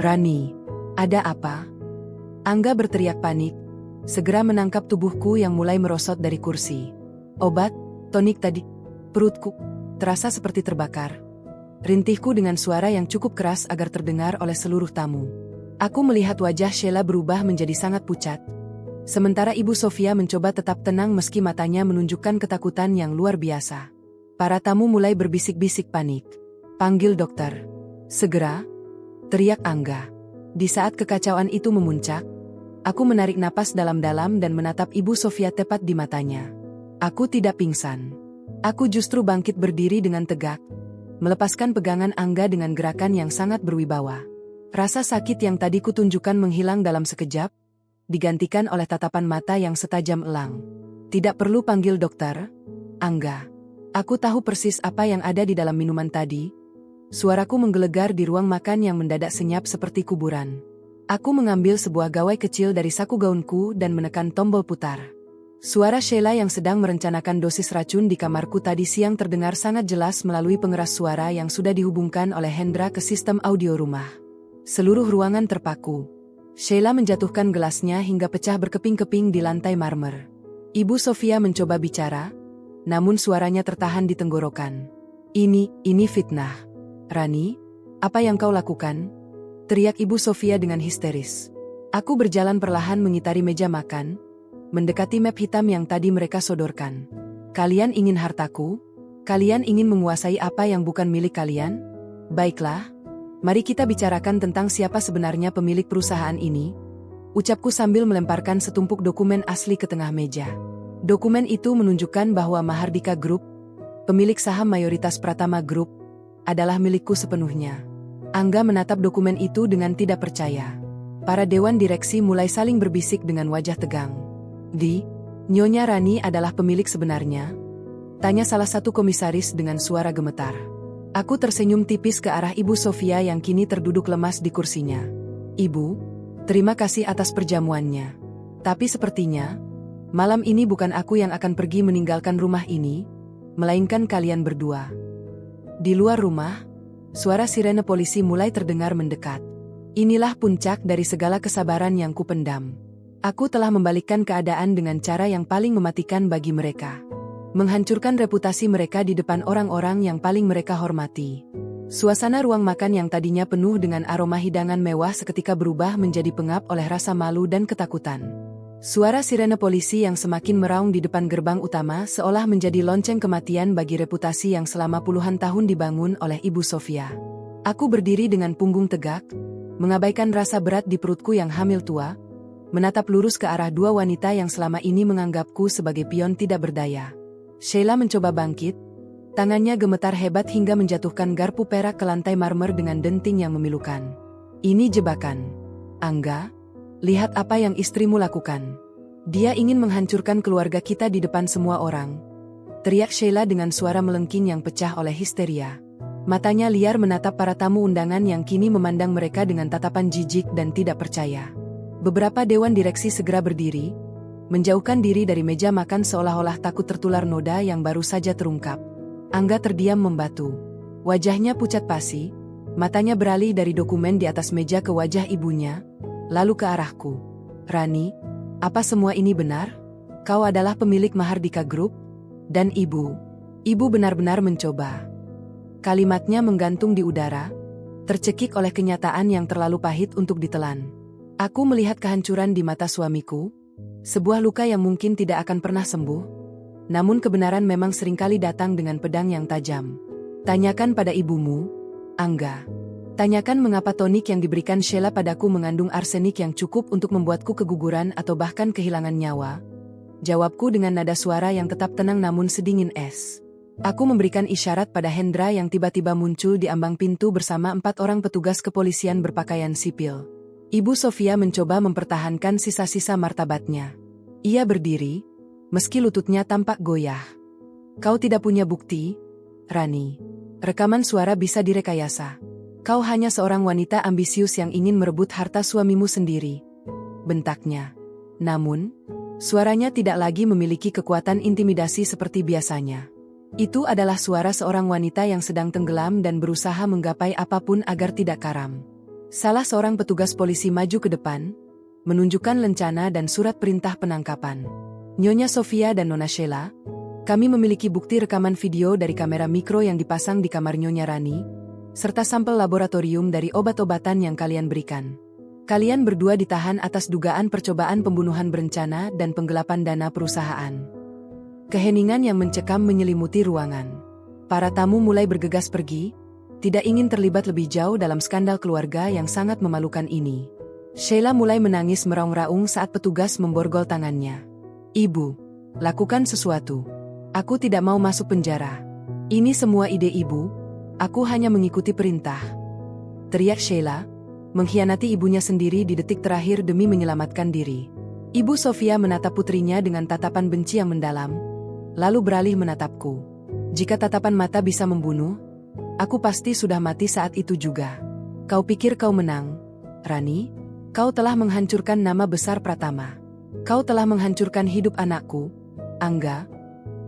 Rani, ada apa? Angga berteriak panik, segera menangkap tubuhku yang mulai merosot dari kursi. Obat, tonik tadi. Perutku terasa seperti terbakar. Rintihku dengan suara yang cukup keras agar terdengar oleh seluruh tamu. Aku melihat wajah Sheila berubah menjadi sangat pucat. Sementara Ibu Sofia mencoba tetap tenang meski matanya menunjukkan ketakutan yang luar biasa. Para tamu mulai berbisik-bisik panik. Panggil dokter. Segera, teriak Angga. Di saat kekacauan itu memuncak, aku menarik napas dalam-dalam dan menatap Ibu Sofia tepat di matanya. Aku tidak pingsan. Aku justru bangkit berdiri dengan tegak, melepaskan pegangan Angga dengan gerakan yang sangat berwibawa. Rasa sakit yang tadi kutunjukkan menghilang dalam sekejap, digantikan oleh tatapan mata yang setajam elang. Tidak perlu panggil dokter, Angga. Aku tahu persis apa yang ada di dalam minuman tadi. Suaraku menggelegar di ruang makan yang mendadak senyap seperti kuburan. Aku mengambil sebuah gawai kecil dari saku gaunku dan menekan tombol putar. Suara Sheila yang sedang merencanakan dosis racun di kamarku tadi siang terdengar sangat jelas melalui pengeras suara yang sudah dihubungkan oleh Hendra ke sistem audio rumah. Seluruh ruangan terpaku. Sheila menjatuhkan gelasnya hingga pecah berkeping-keping di lantai marmer. Ibu Sofia mencoba bicara, namun suaranya tertahan di tenggorokan. Ini fitnah. Rani, apa yang kau lakukan? Teriak Ibu Sofia dengan histeris. Aku berjalan perlahan mengitari meja makan, mendekati map hitam yang tadi mereka sodorkan. Kalian ingin hartaku? Kalian ingin menguasai apa yang bukan milik kalian? Baiklah, mari kita bicarakan tentang siapa sebenarnya pemilik perusahaan ini. Ucapku sambil melemparkan setumpuk dokumen asli ke tengah meja. Dokumen itu menunjukkan bahwa Mahardika Group, pemilik saham mayoritas Pratama Group, adalah milikku sepenuhnya. Angga menatap dokumen itu dengan tidak percaya. Para dewan direksi mulai saling berbisik dengan wajah tegang. Nyonya Rani adalah pemilik sebenarnya? Tanya salah satu komisaris dengan suara gemetar. Aku tersenyum tipis ke arah Ibu Sofia yang kini terduduk lemas di kursinya. Ibu, terima kasih atas perjamuannya. Tapi sepertinya, malam ini bukan aku yang akan pergi meninggalkan rumah ini, melainkan kalian berdua. Di luar rumah, suara sirene polisi mulai terdengar mendekat. Inilah puncak dari segala kesabaran yang kupendam. Aku telah membalikkan keadaan dengan cara yang paling mematikan bagi mereka. Menghancurkan reputasi mereka di depan orang-orang yang paling mereka hormati. Suasana ruang makan yang tadinya penuh dengan aroma hidangan mewah seketika berubah menjadi pengap oleh rasa malu dan ketakutan. Suara sirene polisi yang semakin meraung di depan gerbang utama seolah menjadi lonceng kematian bagi reputasi yang selama puluhan tahun dibangun oleh Ibu Sofia. Aku berdiri dengan punggung tegak, mengabaikan rasa berat di perutku yang hamil tua, menatap lurus ke arah dua wanita yang selama ini menganggapku sebagai pion tidak berdaya. Sheila mencoba bangkit, tangannya gemetar hebat hingga menjatuhkan garpu perak ke lantai marmer dengan denting yang memilukan. Ini jebakan. Angga, lihat apa yang istrimu lakukan. Dia ingin menghancurkan keluarga kita di depan semua orang. Teriak Sheila dengan suara melengking yang pecah oleh histeria. Matanya liar menatap para tamu undangan yang kini memandang mereka dengan tatapan jijik dan tidak percaya. Beberapa dewan direksi segera berdiri, menjauhkan diri dari meja makan seolah-olah takut tertular noda yang baru saja terungkap. Angga terdiam membatu. Wajahnya pucat pasi, matanya beralih dari dokumen di atas meja ke wajah ibunya, lalu ke arahku. Rani, apa semua ini benar? Kau adalah pemilik Mahardika Group? Dan ibu benar-benar mencoba. Kalimatnya menggantung di udara, tercekik oleh kenyataan yang terlalu pahit untuk ditelan. Aku melihat kehancuran di mata suamiku, sebuah luka yang mungkin tidak akan pernah sembuh, namun kebenaran memang seringkali datang dengan pedang yang tajam. Tanyakan pada ibumu, Angga. Tanyakan mengapa tonik yang diberikan Sheila padaku mengandung arsenik yang cukup untuk membuatku keguguran atau bahkan kehilangan nyawa. Jawabku dengan nada suara yang tetap tenang namun sedingin es. Aku memberikan isyarat pada Hendra yang tiba-tiba muncul di ambang pintu bersama 4 orang petugas kepolisian berpakaian sipil. Ibu Sofia mencoba mempertahankan sisa-sisa martabatnya. Ia berdiri, meski lututnya tampak goyah. Kau tidak punya bukti, Rani. Rekaman suara bisa direkayasa. Kau hanya seorang wanita ambisius yang ingin merebut harta suamimu sendiri. Bentaknya. Namun, Suaranya tidak lagi memiliki kekuatan intimidasi seperti biasanya. Itu adalah suara seorang wanita yang sedang tenggelam dan berusaha menggapai apapun agar tidak karam. Salah seorang petugas polisi maju ke depan, menunjukkan lencana dan surat perintah penangkapan. Nyonya Sofia dan Nona Sheila, kami memiliki bukti rekaman video dari kamera mikro yang dipasang di kamar Nyonya Rani, serta sampel laboratorium dari obat-obatan yang kalian berikan. Kalian berdua ditahan atas dugaan percobaan pembunuhan berencana dan penggelapan dana perusahaan. Keheningan yang mencekam menyelimuti ruangan. Para tamu mulai bergegas pergi, tidak ingin terlibat lebih jauh dalam skandal keluarga yang sangat memalukan ini. Sheila mulai menangis meraung-raung saat petugas memborgol tangannya. Ibu, lakukan sesuatu. Aku tidak mau masuk penjara. Ini semua ide ibu, aku hanya mengikuti perintah. Teriak Sheila, mengkhianati ibunya sendiri di detik terakhir demi menyelamatkan diri. Ibu Sofia menatap putrinya dengan tatapan benci yang mendalam, lalu beralih menatapku. Jika tatapan mata bisa membunuh, aku pasti sudah mati saat itu juga. Kau pikir kau menang, Rani? Kau telah menghancurkan nama besar Pratama. Kau telah menghancurkan hidup anakku, Angga.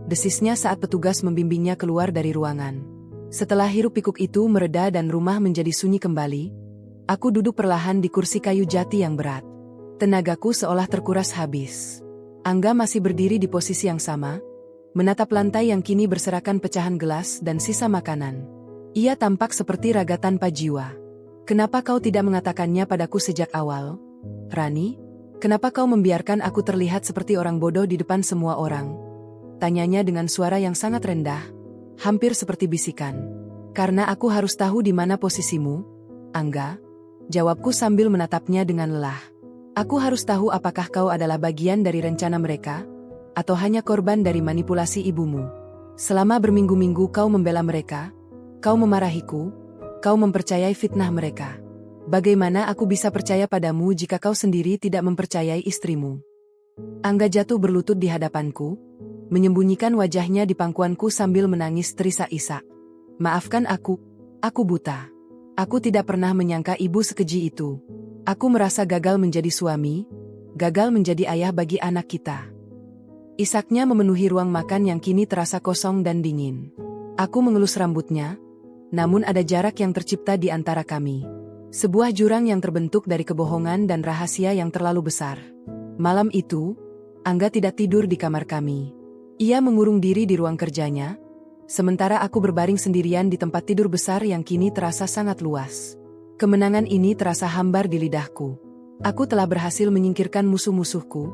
Desisnya saat petugas membimbingnya keluar dari ruangan. Setelah hiruk-pikuk itu mereda dan rumah menjadi sunyi kembali, aku duduk perlahan di kursi kayu jati yang berat. Tenagaku seolah terkuras habis. Angga masih berdiri di posisi yang sama, menatap lantai yang kini berserakan pecahan gelas dan sisa makanan. Ia tampak seperti raga tanpa jiwa. Kenapa kau tidak mengatakannya padaku sejak awal? Rani, kenapa kau membiarkan aku terlihat seperti orang bodoh di depan semua orang? Tanyanya dengan suara yang sangat rendah, hampir seperti bisikan. Karena aku harus tahu di mana posisimu, Angga. Jawabku sambil menatapnya dengan lelah. Aku harus tahu apakah kau adalah bagian dari rencana mereka, atau hanya korban dari manipulasi ibumu. Selama berminggu-minggu kau membela mereka, kau memarahiku, kau mempercayai fitnah mereka. Bagaimana aku bisa percaya padamu jika kau sendiri tidak mempercayai istrimu? Angga jatuh berlutut di hadapanku, menyembunyikan wajahnya di pangkuanku sambil menangis terisak-isak. Maafkan aku buta. Aku tidak pernah menyangka ibu sekeji itu. Aku merasa gagal menjadi suami, gagal menjadi ayah bagi anak kita. Isaknya memenuhi ruang makan yang kini terasa kosong dan dingin. Aku mengelus rambutnya, namun ada jarak yang tercipta di antara kami. Sebuah jurang yang terbentuk dari kebohongan dan rahasia yang terlalu besar. Malam itu, Angga tidak tidur di kamar kami. Ia mengurung diri di ruang kerjanya, sementara aku berbaring sendirian di tempat tidur besar yang kini terasa sangat luas. Kemenangan ini terasa hambar di lidahku. Aku telah berhasil menyingkirkan musuh-musuhku.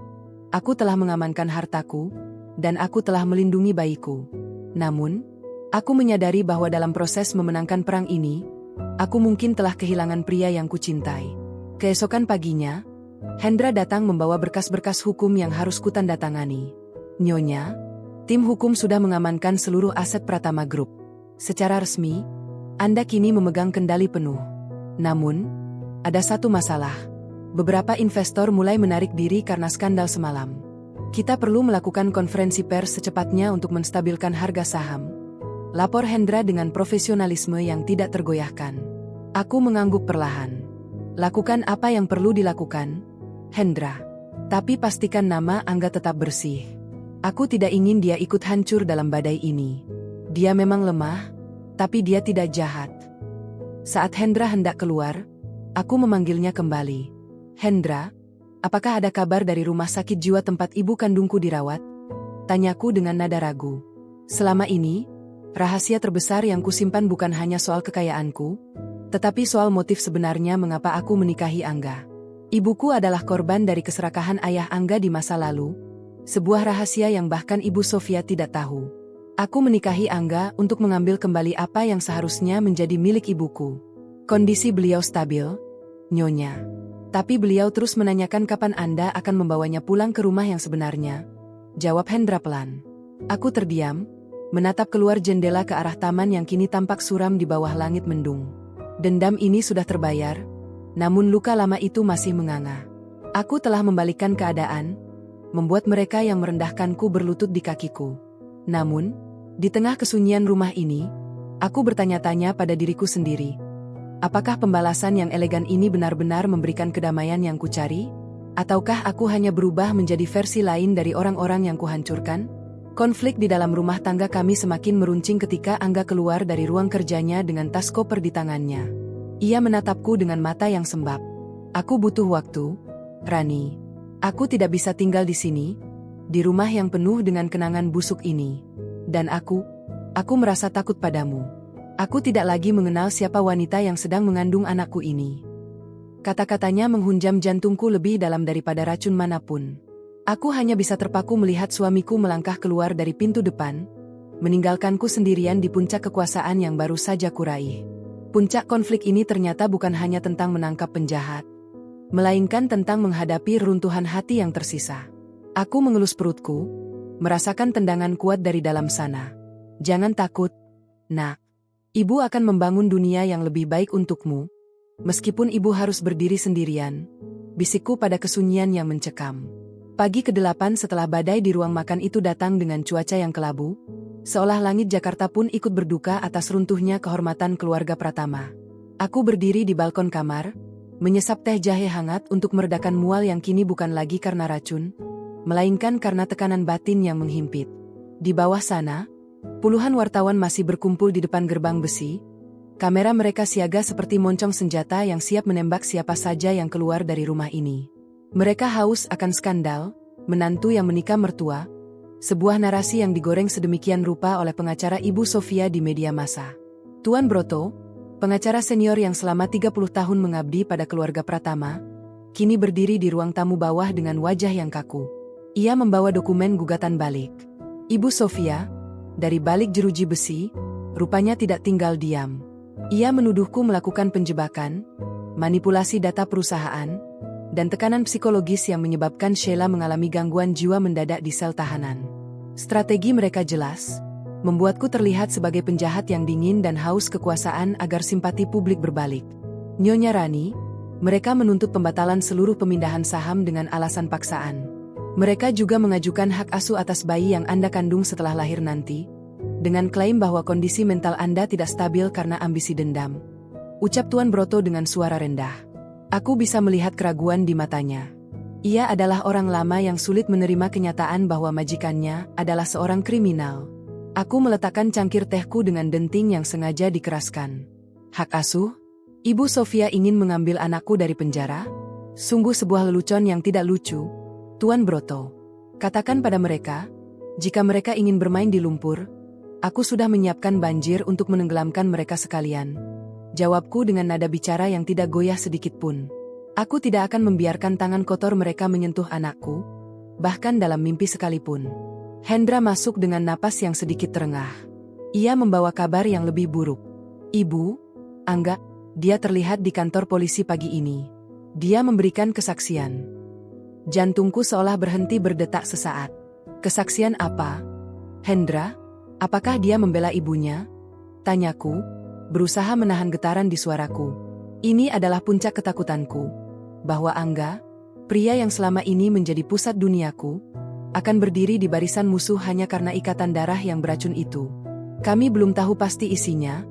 Aku telah mengamankan hartaku, dan aku telah melindungi bayiku. Namun, aku menyadari bahwa dalam proses memenangkan perang ini, aku mungkin telah kehilangan pria yang kucintai. Keesokan paginya, Hendra datang membawa berkas-berkas hukum yang harus kutandatangani. Nyonya, tim hukum sudah mengamankan seluruh aset Pratama Group. Secara resmi, Anda kini memegang kendali penuh. Namun, ada satu masalah. Beberapa investor mulai menarik diri karena skandal semalam. Kita perlu melakukan konferensi pers secepatnya untuk menstabilkan harga saham. Lapor Hendra dengan profesionalisme yang tidak tergoyahkan. Aku mengangguk perlahan. Lakukan apa yang perlu dilakukan, Hendra. Tapi pastikan nama Angga tetap bersih. Aku tidak ingin dia ikut hancur dalam badai ini. Dia memang lemah, tapi dia tidak jahat. Saat Hendra hendak keluar, aku memanggilnya kembali. Hendra, apakah ada kabar dari rumah sakit jiwa tempat ibu kandungku dirawat? Tanyaku dengan nada ragu. Selama ini, rahasia terbesar yang kusimpan bukan hanya soal kekayaanku, tetapi soal motif sebenarnya mengapa aku menikahi Angga. Ibuku adalah korban dari keserakahan ayah Angga di masa lalu, sebuah rahasia yang bahkan Ibu Sofia tidak tahu. Aku menikahi Angga untuk mengambil kembali apa yang seharusnya menjadi milik ibuku. Kondisi beliau stabil, Nyonya. Tapi beliau terus menanyakan kapan Anda akan membawanya pulang ke rumah yang sebenarnya. Jawab Hendra pelan. Aku terdiam, menatap keluar jendela ke arah taman yang kini tampak suram di bawah langit mendung. Dendam ini sudah terbayar, namun luka lama itu masih menganga. Aku telah membalikkan keadaan, membuat mereka yang merendahkanku berlutut di kakiku. Namun, di tengah kesunyian rumah ini, aku bertanya-tanya pada diriku sendiri. Apakah pembalasan yang elegan ini benar-benar memberikan kedamaian yang kucari? Ataukah aku hanya berubah menjadi versi lain dari orang-orang yang kuhancurkan? Konflik di dalam rumah tangga kami semakin meruncing ketika Angga keluar dari ruang kerjanya dengan tas koper di tangannya. Ia menatapku dengan mata yang sembab. Aku butuh waktu, Rani. Aku tidak bisa tinggal di sini, di rumah yang penuh dengan kenangan busuk ini. Dan aku merasa takut padamu. Aku tidak lagi mengenal siapa wanita yang sedang mengandung anakku ini. Kata-katanya menghunjam jantungku lebih dalam daripada racun manapun. Aku hanya bisa terpaku melihat suamiku melangkah keluar dari pintu depan, meninggalkanku sendirian di puncak kekuasaan yang baru saja kuraih. Puncak konflik ini ternyata bukan hanya tentang menangkap penjahat, melainkan tentang menghadapi runtuhan hati yang tersisa. Aku mengelus perutku, merasakan tendangan kuat dari dalam sana. Jangan takut, nak. Ibu akan membangun dunia yang lebih baik untukmu. Meskipun ibu harus berdiri sendirian, bisikku pada kesunyian yang mencekam. Pagi ke-8 setelah badai di ruang makan itu datang dengan cuaca yang kelabu, seolah langit Jakarta pun ikut berduka atas runtuhnya kehormatan keluarga Pratama. Aku berdiri di balkon kamar, menyesap teh jahe hangat untuk meredakan mual yang kini bukan lagi karena racun, melainkan karena tekanan batin yang menghimpit. Di bawah sana, puluhan wartawan masih berkumpul di depan gerbang besi. Kamera mereka siaga seperti moncong senjata yang siap menembak siapa saja yang keluar dari rumah ini. Mereka haus akan skandal, menantu yang menikah mertua, sebuah narasi yang digoreng sedemikian rupa oleh pengacara Ibu Sofia di media massa. Tuan Broto, pengacara senior yang selama 30 tahun mengabdi pada keluarga Pratama, kini berdiri di ruang tamu bawah dengan wajah yang kaku. Ia membawa dokumen gugatan balik. Ibu Sofia, dari balik jeruji besi, rupanya tidak tinggal diam. Ia menuduhku melakukan penjebakan, manipulasi data perusahaan, dan tekanan psikologis yang menyebabkan Sheila mengalami gangguan jiwa mendadak di sel tahanan. Strategi mereka jelas, membuatku terlihat sebagai penjahat yang dingin dan haus kekuasaan agar simpati publik berbalik. Nyonya Rani, mereka menuntut pembatalan seluruh pemindahan saham dengan alasan paksaan. Mereka juga mengajukan hak asuh atas bayi yang Anda kandung setelah lahir nanti, dengan klaim bahwa kondisi mental Anda tidak stabil karena ambisi dendam. Ucap Tuan Broto dengan suara rendah. Aku bisa melihat keraguan di matanya. Ia adalah orang lama yang sulit menerima kenyataan bahwa majikannya adalah seorang kriminal. Aku meletakkan cangkir tehku dengan denting yang sengaja dikeraskan. Hak asuh? Ibu Sofia ingin mengambil anakku dari penjara? Sungguh sebuah lelucon yang tidak lucu, Tuan Broto. Katakan pada mereka, jika mereka ingin bermain di lumpur, aku sudah menyiapkan banjir untuk menenggelamkan mereka sekalian. Jawabku dengan nada bicara yang tidak goyah sedikit pun. Aku tidak akan membiarkan tangan kotor mereka menyentuh anakku, bahkan dalam mimpi sekalipun. Hendra masuk dengan napas yang sedikit terengah. Ia membawa kabar yang lebih buruk. Ibu, Angga, dia terlihat di kantor polisi pagi ini. Dia memberikan kesaksian. Jantungku seolah berhenti berdetak sesaat. Kesaksian apa? Hendra? Apakah dia membela ibunya? Tanyaku, berusaha menahan getaran di suaraku. Ini adalah puncak ketakutanku, bahwa Angga, pria yang selama ini menjadi pusat duniaku, akan berdiri di barisan musuh hanya karena ikatan darah yang beracun itu. Kami belum tahu pasti isinya,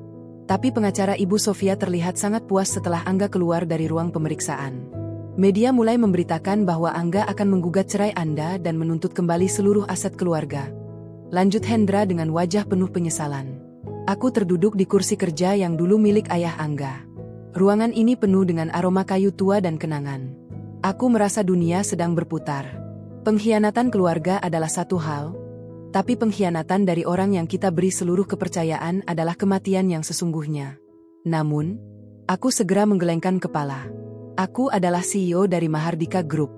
tapi pengacara Ibu Sofia terlihat sangat puas setelah Angga keluar dari ruang pemeriksaan. Media mulai memberitakan bahwa Angga akan menggugat cerai Anda dan menuntut kembali seluruh aset keluarga. Lanjut Hendra dengan wajah penuh penyesalan. Aku terduduk di kursi kerja yang dulu milik ayah Angga. Ruangan ini penuh dengan aroma kayu tua dan kenangan. Aku merasa dunia sedang berputar. Pengkhianatan keluarga adalah satu hal, tapi pengkhianatan dari orang yang kita beri seluruh kepercayaan adalah kematian yang sesungguhnya. Namun, aku segera menggelengkan kepala. Aku adalah CEO dari Mahardika Group.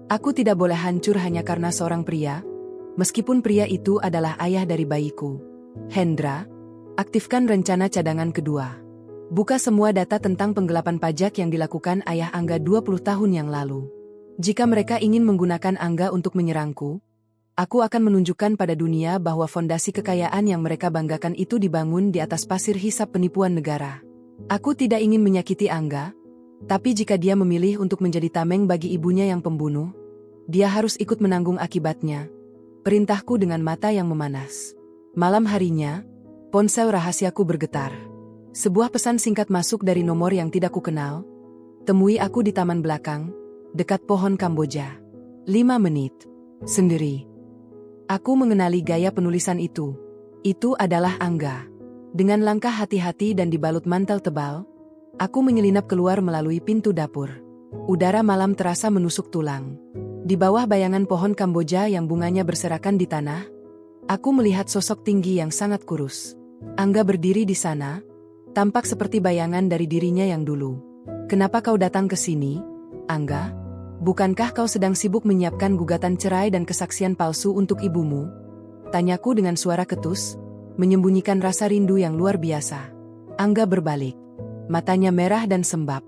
Aku tidak boleh hancur hanya karena seorang pria, meskipun pria itu adalah ayah dari bayiku. Hendra, aktifkan rencana cadangan kedua. Buka semua data tentang penggelapan pajak yang dilakukan ayah Angga 20 tahun yang lalu. Jika mereka ingin menggunakan Angga untuk menyerangku, aku akan menunjukkan pada dunia bahwa fondasi kekayaan yang mereka banggakan itu dibangun di atas pasir hisap penipuan negara. Aku tidak ingin menyakiti Angga, tapi jika dia memilih untuk menjadi tameng bagi ibunya yang pembunuh, dia harus ikut menanggung akibatnya. Perintahku dengan mata yang memanas. Malam harinya, ponsel rahasiaku bergetar. Sebuah pesan singkat masuk dari nomor yang tidak kukenal. Temui aku di taman belakang, dekat pohon Kamboja. 5 menit. Sendiri. Aku mengenali gaya penulisan itu. Itu adalah Angga. Dengan langkah hati-hati dan dibalut mantel tebal, aku menyelinap keluar melalui pintu dapur. Udara malam terasa menusuk tulang. Di bawah bayangan pohon Kamboja yang bunganya berserakan di tanah, aku melihat sosok tinggi yang sangat kurus. Angga berdiri di sana, tampak seperti bayangan dari dirinya yang dulu. "Kenapa kau datang ke sini, Angga? Bukankah kau sedang sibuk menyiapkan gugatan cerai dan kesaksian palsu untuk ibumu?" Tanyaku dengan suara ketus, menyembunyikan rasa rindu yang luar biasa. Angga berbalik. Matanya merah dan sembab.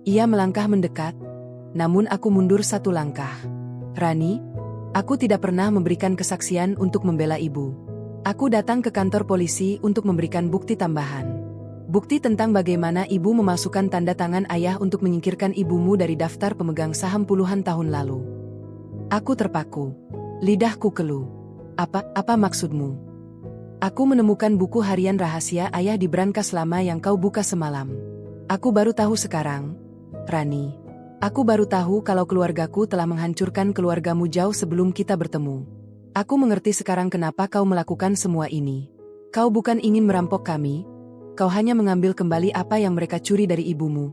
Ia melangkah mendekat, namun aku mundur 1 langkah. "Rani, aku tidak pernah memberikan kesaksian untuk membela ibu. Aku datang ke kantor polisi untuk memberikan bukti tambahan. Bukti tentang bagaimana ibu memasukkan tanda tangan ayah untuk menyingkirkan ibumu dari daftar pemegang saham puluhan tahun lalu." Aku terpaku. Lidahku keluh. Apa maksudmu?" "Aku menemukan buku harian rahasia ayah di brankas lama yang kau buka semalam. Aku baru tahu sekarang, Rani. Aku baru tahu kalau keluargaku telah menghancurkan keluargamu jauh sebelum kita bertemu. Aku mengerti sekarang kenapa kau melakukan semua ini. Kau bukan ingin merampok kami, kau hanya mengambil kembali apa yang mereka curi dari ibumu,"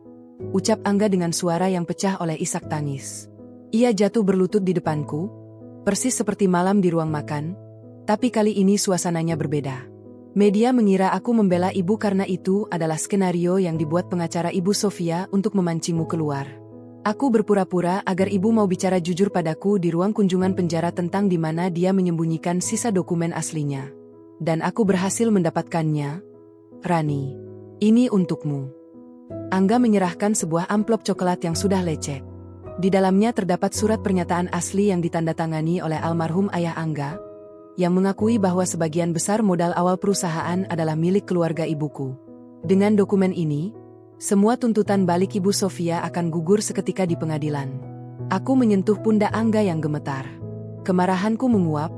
ucap Angga dengan suara yang pecah oleh isak tangis. Ia jatuh berlutut di depanku, persis seperti malam di ruang makan, tapi kali ini suasananya berbeda. Media mengira aku membela ibu karena itu adalah skenario yang dibuat pengacara ibu Sofia untuk memancingmu keluar. Aku berpura-pura agar ibu mau bicara jujur padaku di ruang kunjungan penjara tentang di mana dia menyembunyikan sisa dokumen aslinya. Dan aku berhasil mendapatkannya. "Rani, ini untukmu." Angga menyerahkan sebuah amplop coklat yang sudah lecek. Di dalamnya terdapat surat pernyataan asli yang ditandatangani oleh almarhum ayah Angga, yang mengakui bahwa sebagian besar modal awal perusahaan adalah milik keluarga ibuku. Dengan dokumen ini, semua tuntutan balik ibu Sofia akan gugur seketika di pengadilan. Aku menyentuh pundak Angga yang gemetar. Kemarahanku menguap,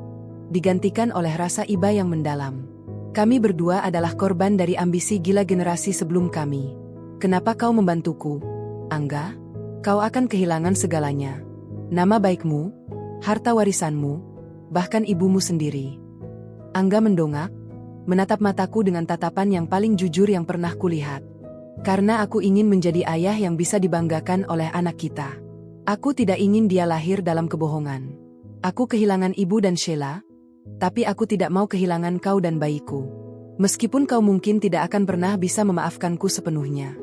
digantikan oleh rasa iba yang mendalam. Kami berdua adalah korban dari ambisi gila generasi sebelum kami. Kenapa kau membantuku, Angga? Kau akan kehilangan segalanya. Nama baikmu, harta warisanmu, bahkan ibumu sendiri. Angga mendongak, menatap mataku dengan tatapan yang paling jujur yang pernah kulihat. Karena aku ingin menjadi ayah yang bisa dibanggakan oleh anak kita. Aku tidak ingin dia lahir dalam kebohongan. Aku kehilangan ibu dan Sheila, tapi aku tidak mau kehilangan kau dan bayiku. Meskipun kau mungkin tidak akan pernah bisa memaafkanku sepenuhnya.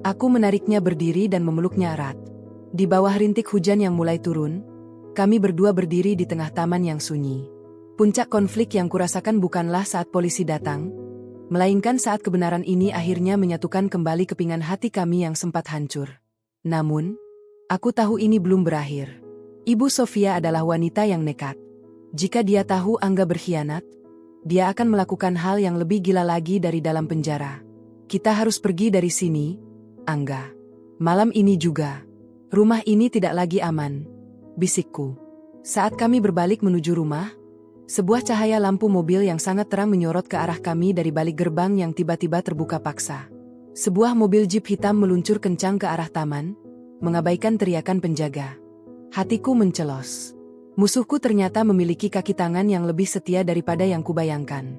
Aku menariknya berdiri dan memeluknya erat. Di bawah rintik hujan yang mulai turun, kami berdua berdiri di tengah taman yang sunyi. Puncak konflik yang kurasakan bukanlah saat polisi datang, melainkan saat kebenaran ini akhirnya menyatukan kembali kepingan hati kami yang sempat hancur. Namun, aku tahu ini belum berakhir. Ibu Sofia adalah wanita yang nekat. Jika dia tahu Angga berkhianat, dia akan melakukan hal yang lebih gila lagi dari dalam penjara. Kita harus pergi dari sini, Angga. Malam ini juga. Rumah ini tidak lagi aman, bisikku. Saat kami berbalik menuju rumah, sebuah cahaya lampu mobil yang sangat terang menyorot ke arah kami dari balik gerbang yang tiba-tiba terbuka paksa. Sebuah mobil jeep hitam meluncur kencang ke arah taman, mengabaikan teriakan penjaga. Hatiku mencelos. Musuhku ternyata memiliki kaki tangan yang lebih setia daripada yang kubayangkan.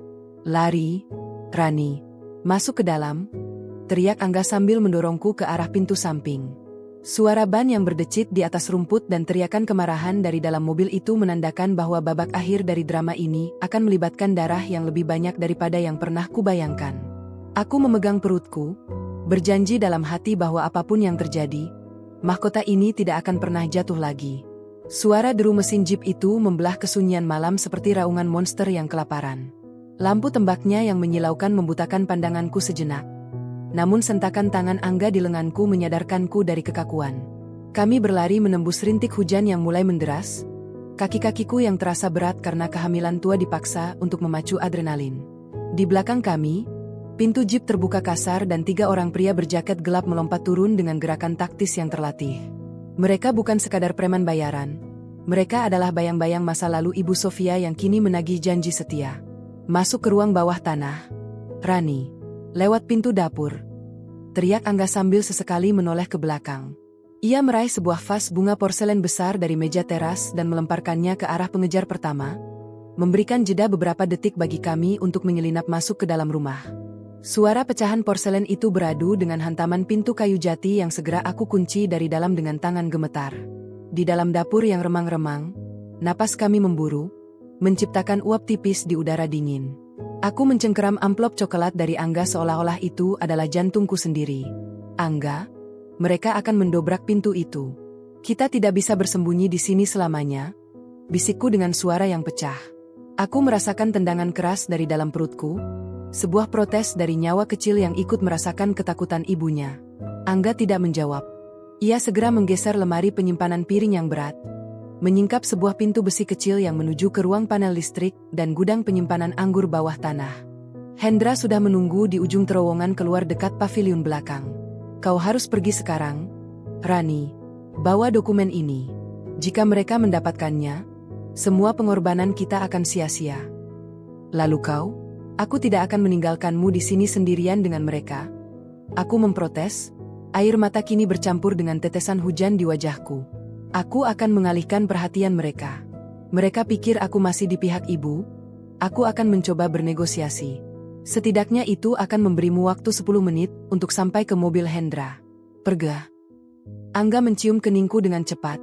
"Lari, Rani. Masuk ke dalam," teriak Angga sambil mendorongku ke arah pintu samping. Suara ban yang berdecit di atas rumput dan teriakan kemarahan dari dalam mobil itu menandakan bahwa babak akhir dari drama ini akan melibatkan darah yang lebih banyak daripada yang pernah kubayangkan. Aku memegang perutku, berjanji dalam hati bahwa apapun yang terjadi, mahkota ini tidak akan pernah jatuh lagi. Suara deru mesin jeep itu membelah kesunyian malam seperti raungan monster yang kelaparan. Lampu tembaknya yang menyilaukan membutakan pandanganku sejenak. Namun sentakan tangan Angga di lenganku menyadarkanku dari kekakuan. Kami berlari menembus rintik hujan yang mulai menderas. Kaki-kakiku yang terasa berat karena kehamilan tua dipaksa untuk memacu adrenalin. Di belakang kami, pintu jeep terbuka kasar dan 3 orang pria berjaket gelap melompat turun dengan gerakan taktis yang terlatih. Mereka bukan sekadar preman bayaran. Mereka adalah bayang-bayang masa lalu Ibu Sofia yang kini menagih janji setia. Masuk ke ruang bawah tanah. "Rani, lewat pintu dapur," teriak Angga sambil sesekali menoleh ke belakang. Ia meraih sebuah vas bunga porselen besar dari meja teras dan melemparkannya ke arah pengejar pertama, memberikan jeda beberapa detik bagi kami untuk menyelinap masuk ke dalam rumah. Suara pecahan porselen itu beradu dengan hantaman pintu kayu jati yang segera aku kunci dari dalam dengan tangan gemetar. Di dalam dapur yang remang-remang, napas kami memburu, menciptakan uap tipis di udara dingin. Aku mencengkeram amplop coklat dari Angga seolah-olah itu adalah jantungku sendiri. Angga, mereka akan mendobrak pintu itu. Kita tidak bisa bersembunyi di sini selamanya, bisikku dengan suara yang pecah. Aku merasakan tendangan keras dari dalam perutku, sebuah protes dari nyawa kecil yang ikut merasakan ketakutan ibunya. Angga tidak menjawab. Ia segera menggeser lemari penyimpanan piring yang berat, menyingkap sebuah pintu besi kecil yang menuju ke ruang panel listrik dan gudang penyimpanan anggur bawah tanah. Hendra sudah menunggu di ujung terowongan keluar dekat paviliun belakang. Kau harus pergi sekarang, Rani. Bawa dokumen ini. Jika mereka mendapatkannya, semua pengorbanan kita akan sia-sia. Lalu kau? Aku tidak akan meninggalkanmu di sini sendirian dengan mereka. Aku memprotes. Air mata kini bercampur dengan tetesan hujan di wajahku. Aku akan mengalihkan perhatian mereka. Mereka pikir aku masih di pihak ibu. Aku akan mencoba bernegosiasi. Setidaknya itu akan memberimu waktu 10 menit untuk sampai ke mobil Hendra. Perga. Angga mencium keningku dengan cepat.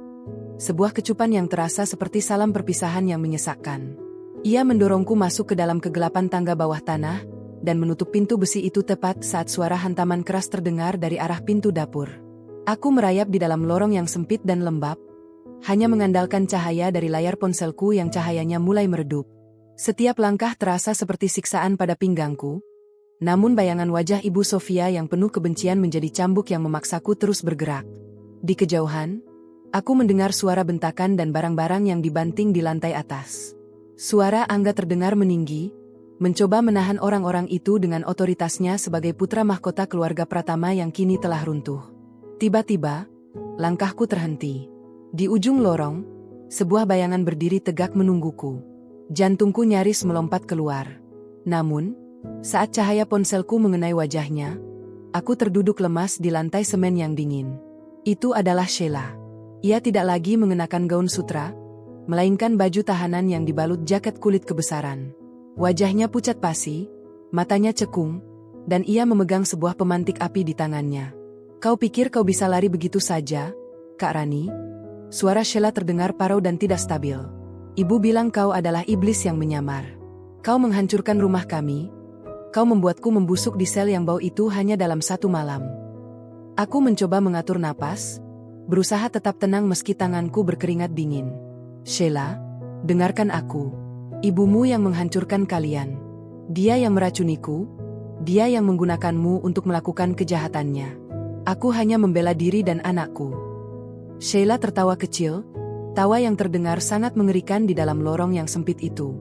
Sebuah kecupan yang terasa seperti salam perpisahan yang menyesakkan. Ia mendorongku masuk ke dalam kegelapan tangga bawah tanah, dan menutup pintu besi itu tepat saat suara hantaman keras terdengar dari arah pintu dapur. Aku merayap di dalam lorong yang sempit dan lembab, hanya mengandalkan cahaya dari layar ponselku yang cahayanya mulai meredup. Setiap langkah terasa seperti siksaan pada pinggangku, namun bayangan wajah Ibu Sofia yang penuh kebencian menjadi cambuk yang memaksaku terus bergerak. Di kejauhan, aku mendengar suara bentakan dan barang-barang yang dibanting di lantai atas. Suara Angga terdengar meninggi, mencoba menahan orang-orang itu dengan otoritasnya sebagai putra mahkota keluarga Pratama yang kini telah runtuh. Tiba-tiba, langkahku terhenti. Di ujung lorong, sebuah bayangan berdiri tegak menungguku. Jantungku nyaris melompat keluar. Namun, saat cahaya ponselku mengenai wajahnya, aku terduduk lemas di lantai semen yang dingin. Itu adalah Sheila. Ia tidak lagi mengenakan gaun sutra, melainkan baju tahanan yang dibalut jaket kulit kebesaran. Wajahnya pucat pasi, matanya cekung, dan ia memegang sebuah pemantik api di tangannya. Kau pikir kau bisa lari begitu saja, Kak Rani? Suara Sheila terdengar parau dan tidak stabil. Ibu bilang kau adalah iblis yang menyamar. Kau menghancurkan rumah kami. Kau membuatku membusuk di sel yang bau itu hanya dalam 1 malam. Aku mencoba mengatur napas, berusaha tetap tenang meski tanganku berkeringat dingin. Sheila, dengarkan aku. Ibumu yang menghancurkan kalian. Dia yang meracuniku. Dia yang menggunakanmu untuk melakukan kejahatannya. Aku hanya membela diri dan anakku. Sheila tertawa kecil, tawa yang terdengar sangat mengerikan di dalam lorong yang sempit itu.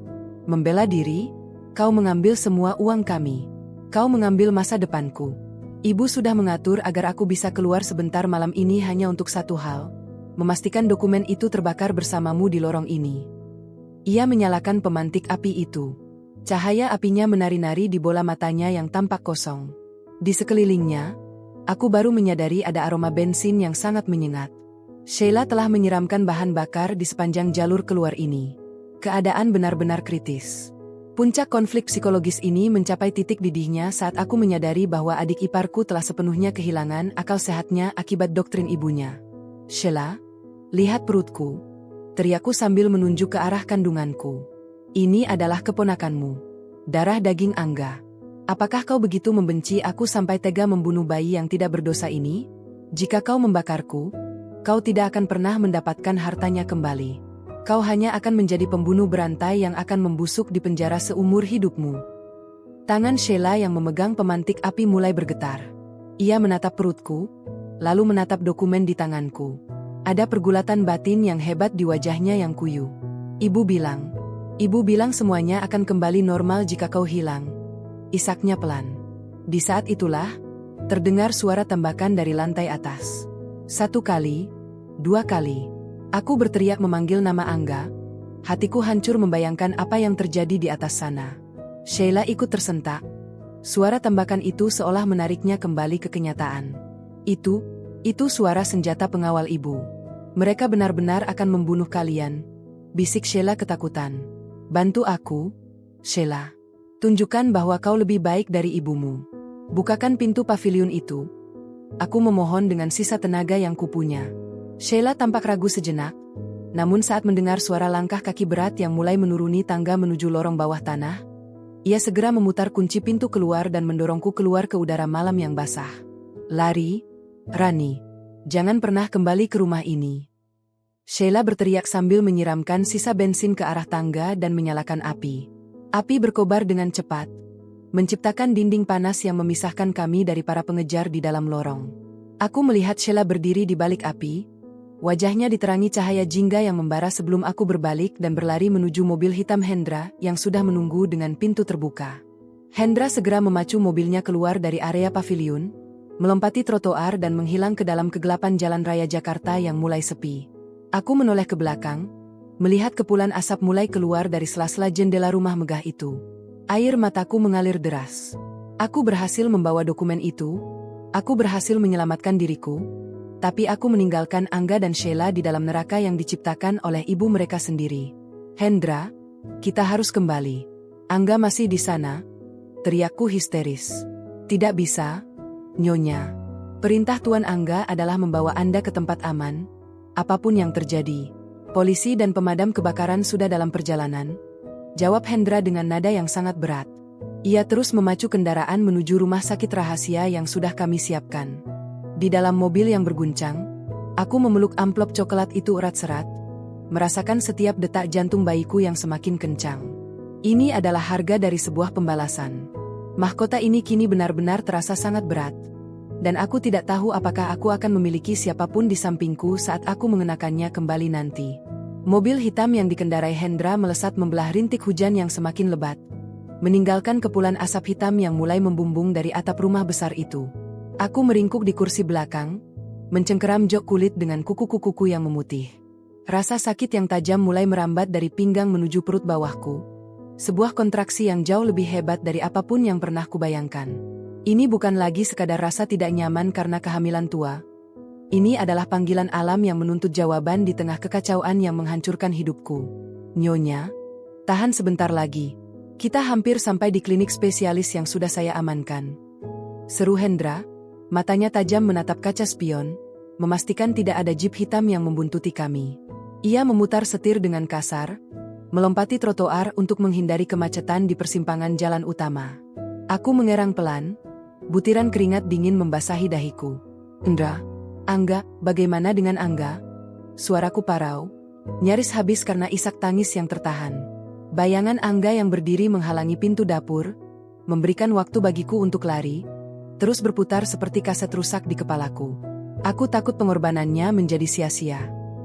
Membela diri? Kau mengambil semua uang kami. Kau mengambil masa depanku. Ibu sudah mengatur agar aku bisa keluar sebentar malam ini hanya untuk satu hal, memastikan dokumen itu terbakar bersamamu di lorong ini. Ia menyalakan pemantik api itu. Cahaya apinya menari-nari di bola matanya yang tampak kosong. Di sekelilingnya, aku baru menyadari ada aroma bensin yang sangat menyengat. Sheila telah menyiramkan bahan bakar di sepanjang jalur keluar ini. Keadaan benar-benar kritis. Puncak konflik psikologis ini mencapai titik didihnya saat aku menyadari bahwa adik iparku telah sepenuhnya kehilangan akal sehatnya akibat doktrin ibunya. Sheila, lihat perutku, teriakku sambil menunjuk ke arah kandunganku. Ini adalah keponakanmu. Darah daging Angga. Apakah kau begitu membenci aku sampai tega membunuh bayi yang tidak berdosa ini? Jika kau membakarku, kau tidak akan pernah mendapatkan hartanya kembali. Kau hanya akan menjadi pembunuh berantai yang akan membusuk di penjara seumur hidupmu. Tangan Sheila yang memegang pemantik api mulai bergetar. Ia menatap perutku, lalu menatap dokumen di tanganku. Ada pergulatan batin yang hebat di wajahnya yang kuyu. Ibu bilang semuanya akan kembali normal jika kau hilang. Isaknya pelan. Di saat itulah, terdengar suara tembakan dari lantai atas. 1 kali, 2 kali. Aku berteriak memanggil nama Angga. Hatiku hancur membayangkan apa yang terjadi di atas sana. Sheila ikut tersentak. Suara tembakan itu seolah menariknya kembali ke kenyataan. Itu, Itu suara senjata pengawal ibu. Mereka benar-benar akan membunuh kalian, bisik Sheila ketakutan. Bantu aku, Sheila. Tunjukkan bahwa kau lebih baik dari ibumu. Bukakan pintu pavilion itu. Aku memohon dengan sisa tenaga yang kupunya. Sheila tampak ragu sejenak, namun saat mendengar suara langkah kaki berat yang mulai menuruni tangga menuju lorong bawah tanah, ia segera memutar kunci pintu keluar dan mendorongku keluar ke udara malam yang basah. Lari, Rani. Jangan pernah kembali ke rumah ini. Sheila berteriak sambil menyiramkan sisa bensin ke arah tangga dan menyalakan api. Api berkobar dengan cepat, menciptakan dinding panas yang memisahkan kami dari para pengejar di dalam lorong. Aku melihat Sheila berdiri di balik api, wajahnya diterangi cahaya jingga yang membara sebelum aku berbalik dan berlari menuju mobil hitam Hendra yang sudah menunggu dengan pintu terbuka. Hendra segera memacu mobilnya keluar dari area pavilion, melompati trotoar dan menghilang ke dalam kegelapan jalan raya Jakarta yang mulai sepi. Aku menoleh ke belakang, melihat kepulan asap mulai keluar dari sela-sela jendela rumah megah itu. Air mataku mengalir deras. Aku berhasil membawa dokumen itu, aku berhasil menyelamatkan diriku, tapi aku meninggalkan Angga dan Sheila di dalam neraka yang diciptakan oleh ibu mereka sendiri. Hendra, kita harus kembali. Angga masih di sana, teriakku histeris. Tidak bisa, Nyonya. Perintah Tuan Angga adalah membawa Anda ke tempat aman, apapun yang terjadi. Polisi dan pemadam kebakaran sudah dalam perjalanan, jawab Hendra dengan nada yang sangat berat. Ia terus memacu kendaraan menuju rumah sakit rahasia yang sudah kami siapkan. Di dalam mobil yang berguncang, aku memeluk amplop coklat itu erat-erat, merasakan setiap detak jantung bayiku yang semakin kencang. Ini adalah harga dari sebuah pembalasan. Mahkota ini kini benar-benar terasa sangat berat, dan aku tidak tahu apakah aku akan memiliki siapapun di sampingku saat aku mengenakannya kembali nanti. Mobil hitam yang dikendarai Hendra melesat membelah rintik hujan yang semakin lebat, meninggalkan kepulan asap hitam yang mulai membumbung dari atap rumah besar itu. Aku meringkuk di kursi belakang, mencengkeram jok kulit dengan kuku-kukuku yang memutih. Rasa sakit yang tajam mulai merambat dari pinggang menuju perut bawahku, sebuah kontraksi yang jauh lebih hebat dari apapun yang pernah kubayangkan. Ini bukan lagi sekadar rasa tidak nyaman karena kehamilan tua. Ini adalah panggilan alam yang menuntut jawaban di tengah kekacauan yang menghancurkan hidupku. Nyonya, tahan sebentar lagi. Kita hampir sampai di klinik spesialis yang sudah saya amankan. Seru Hendra, matanya tajam menatap kaca spion, memastikan tidak ada jeep hitam yang membuntuti kami. Ia memutar setir dengan kasar, melompati trotoar untuk menghindari kemacetan di persimpangan jalan utama. Aku mengerang pelan, butiran keringat dingin membasahi dahiku. Hendra, Angga, bagaimana dengan Angga? Suaraku parau, nyaris habis karena isak tangis yang tertahan. Bayangan Angga yang berdiri menghalangi pintu dapur, memberikan waktu bagiku untuk lari, terus berputar seperti kaset rusak di kepalaku. Aku takut pengorbanannya menjadi sia-sia.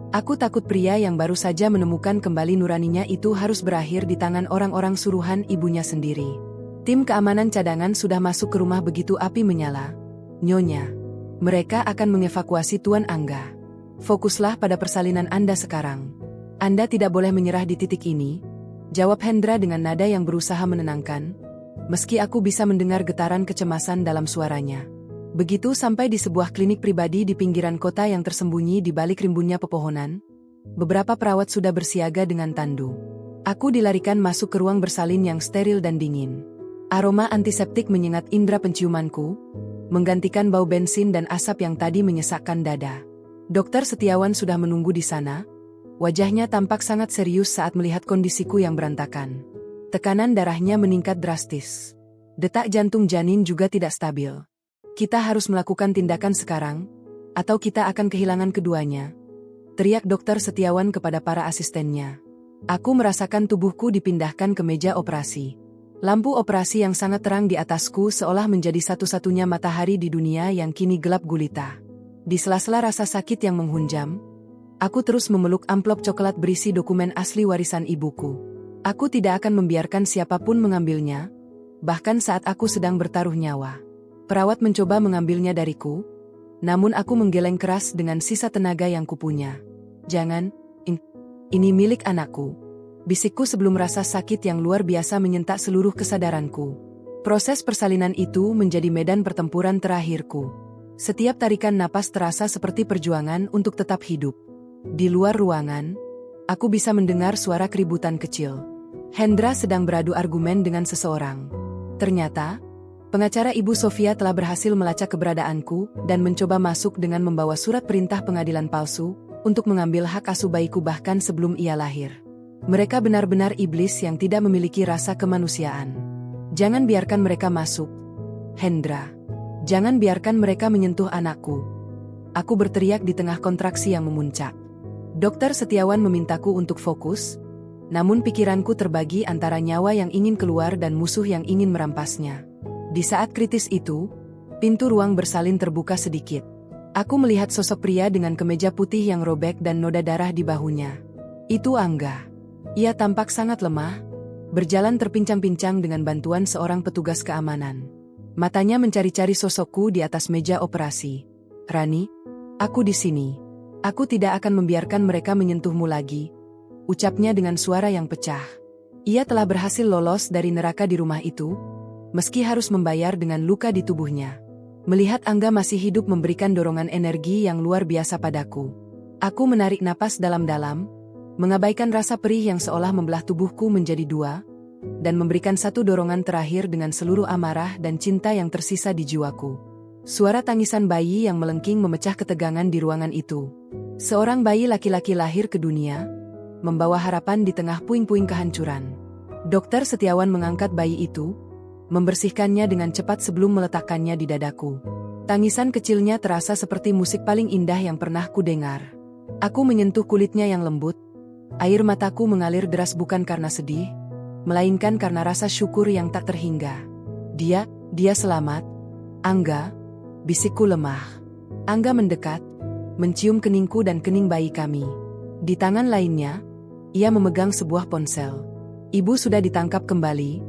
Aku takut pria yang baru saja menemukan kembali nuraninya itu harus berakhir di tangan orang-orang suruhan ibunya sendiri. Tim keamanan cadangan sudah masuk ke rumah begitu api menyala. Nyonya, mereka akan mengevakuasi Tuan Angga. Fokuslah pada persalinan Anda sekarang. Anda tidak boleh menyerah di titik ini, jawab Hendra dengan nada yang berusaha menenangkan, meski aku bisa mendengar getaran kecemasan dalam suaranya. Begitu sampai di sebuah klinik pribadi di pinggiran kota yang tersembunyi di balik rimbunnya pepohonan, beberapa perawat sudah bersiaga dengan tandu. Aku dilarikan masuk ke ruang bersalin yang steril dan dingin. Aroma antiseptik menyengat indera penciumanku, menggantikan bau bensin dan asap yang tadi menyesakkan dada. Dokter Setiawan sudah menunggu di sana. Wajahnya tampak sangat serius saat melihat kondisiku yang berantakan. Tekanan darahnya meningkat drastis. Detak jantung janin juga tidak stabil. Kita harus melakukan tindakan sekarang, atau kita akan kehilangan keduanya, teriak Dokter Setiawan kepada para asistennya. Aku merasakan tubuhku dipindahkan ke meja operasi. Lampu operasi yang sangat terang di atasku seolah menjadi satu-satunya matahari di dunia yang kini gelap gulita. Di sela-sela rasa sakit yang menghunjam, aku terus memeluk amplop coklat berisi dokumen asli warisan ibuku. Aku tidak akan membiarkan siapapun mengambilnya, bahkan saat aku sedang bertaruh nyawa. Perawat mencoba mengambilnya dariku, namun aku menggeleng keras dengan sisa tenaga yang kupunya. Jangan, ini milik anakku. Bisikku sebelum rasa sakit yang luar biasa menyentak seluruh kesadaranku. Proses persalinan itu menjadi medan pertempuran terakhirku. Setiap tarikan napas terasa seperti perjuangan untuk tetap hidup. Di luar ruangan, aku bisa mendengar suara keributan kecil. Hendra sedang beradu argumen dengan seseorang. Ternyata, pengacara Ibu Sofia telah berhasil melacak keberadaanku dan mencoba masuk dengan membawa surat perintah pengadilan palsu untuk mengambil hak asuh bayiku bahkan sebelum ia lahir. Mereka benar-benar iblis yang tidak memiliki rasa kemanusiaan. Jangan biarkan mereka masuk, Hendra. Jangan biarkan mereka menyentuh anakku. Aku berteriak di tengah kontraksi yang memuncak. Dokter Setiawan memintaku untuk fokus, namun pikiranku terbagi antara nyawa yang ingin keluar dan musuh yang ingin merampasnya. Di saat kritis itu, pintu ruang bersalin terbuka sedikit. Aku melihat sosok pria dengan kemeja putih yang robek dan noda darah di bahunya. Itu Angga. Ia tampak sangat lemah, berjalan terpincang-pincang dengan bantuan seorang petugas keamanan. Matanya mencari-cari sosokku di atas meja operasi. Rani, aku di sini. Aku tidak akan membiarkan mereka menyentuhmu lagi, ucapnya dengan suara yang pecah. Ia telah berhasil lolos dari neraka di rumah itu, meski harus membayar dengan luka di tubuhnya. Melihat Angga masih hidup memberikan dorongan energi yang luar biasa padaku. Aku menarik napas dalam-dalam, mengabaikan rasa perih yang seolah membelah tubuhku menjadi dua, dan memberikan satu dorongan terakhir dengan seluruh amarah dan cinta yang tersisa di jiwaku. Suara tangisan bayi yang melengking memecah ketegangan di ruangan itu. Seorang bayi laki-laki lahir ke dunia, membawa harapan di tengah puing-puing kehancuran. Dokter Setiawan mengangkat bayi itu, membersihkannya dengan cepat sebelum meletakkannya di dadaku. Tangisan kecilnya terasa seperti musik paling indah yang pernah kudengar. Aku menyentuh kulitnya yang lembut. Air mataku mengalir deras bukan karena sedih, melainkan karena rasa syukur yang tak terhingga. Dia selamat. Angga, bisikku lemah. Angga mendekat, mencium keningku dan kening bayi kami. Di tangan lainnya, ia memegang sebuah ponsel. Ibu sudah ditangkap kembali,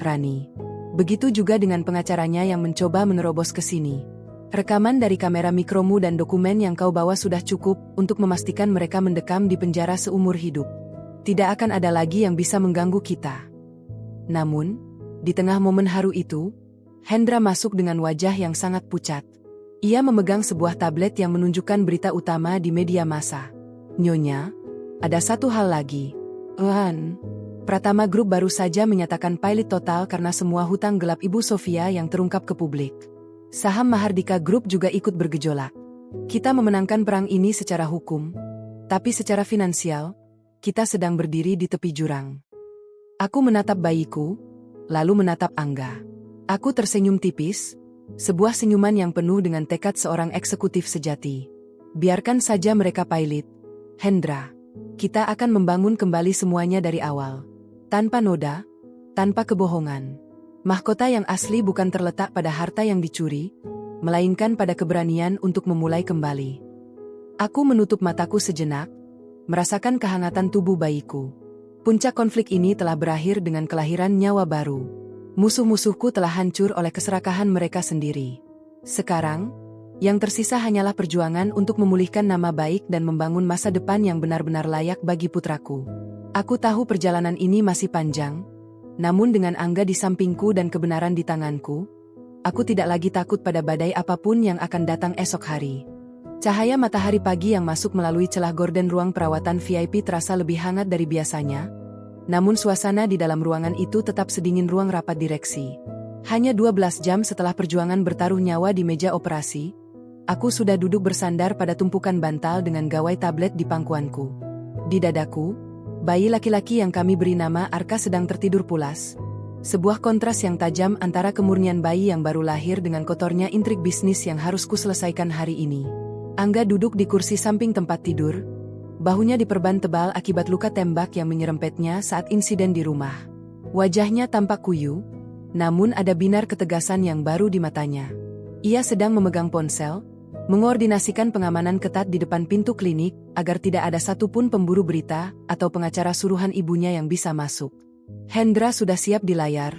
Rani. Begitu juga dengan pengacaranya yang mencoba menerobos ke sini. Rekaman dari kamera mikromu dan dokumen yang kau bawa sudah cukup untuk memastikan mereka mendekam di penjara seumur hidup. Tidak akan ada lagi yang bisa mengganggu kita. Namun, di tengah momen haru itu, Hendra masuk dengan wajah yang sangat pucat. Ia memegang sebuah tablet yang menunjukkan berita utama di media massa. Nyonya, ada satu hal lagi. Pratama Group baru saja menyatakan pilot total karena semua hutang gelap Ibu Sofia yang terungkap ke publik. Saham Mahardika Group juga ikut bergejolak. Kita memenangkan perang ini secara hukum, tapi secara finansial, kita sedang berdiri di tepi jurang. Aku menatap bayiku, lalu menatap Angga. Aku tersenyum tipis, sebuah senyuman yang penuh dengan tekad seorang eksekutif sejati. Biarkan saja mereka pilot, Hendra. Kita akan membangun kembali semuanya dari awal. Tanpa noda, tanpa kebohongan. Mahkota yang asli bukan terletak pada harta yang dicuri, melainkan pada keberanian untuk memulai kembali. Aku menutup mataku sejenak, merasakan kehangatan tubuh bayiku. Puncak konflik ini telah berakhir dengan kelahiran nyawa baru. Musuh-musuhku telah hancur oleh keserakahan mereka sendiri. Sekarang, yang tersisa hanyalah perjuangan untuk memulihkan nama baik dan membangun masa depan yang benar-benar layak bagi putraku. Aku tahu perjalanan ini masih panjang, namun dengan Angga di sampingku dan kebenaran di tanganku, aku tidak lagi takut pada badai apapun yang akan datang esok hari. Cahaya matahari pagi yang masuk melalui celah gorden ruang perawatan VIP terasa lebih hangat dari biasanya, namun suasana di dalam ruangan itu tetap sedingin ruang rapat direksi. Hanya 12 jam setelah perjuangan bertaruh nyawa di meja operasi, aku sudah duduk bersandar pada tumpukan bantal dengan gawai tablet di pangkuanku. Di dadaku, bayi laki-laki yang kami beri nama Arka sedang tertidur pulas. Sebuah kontras yang tajam antara kemurnian bayi yang baru lahir dengan kotornya intrik bisnis yang harus kuselesaikan hari ini. Angga duduk di kursi samping tempat tidur, bahunya diperban tebal akibat luka tembak yang menyerempetnya saat insiden di rumah. Wajahnya tampak kuyu, namun ada binar ketegasan yang baru di matanya. Ia sedang memegang ponsel, mengoordinasikan pengamanan ketat di depan pintu klinik agar tidak ada satupun pemburu berita atau pengacara suruhan ibunya yang bisa masuk. Hendra sudah siap di layar,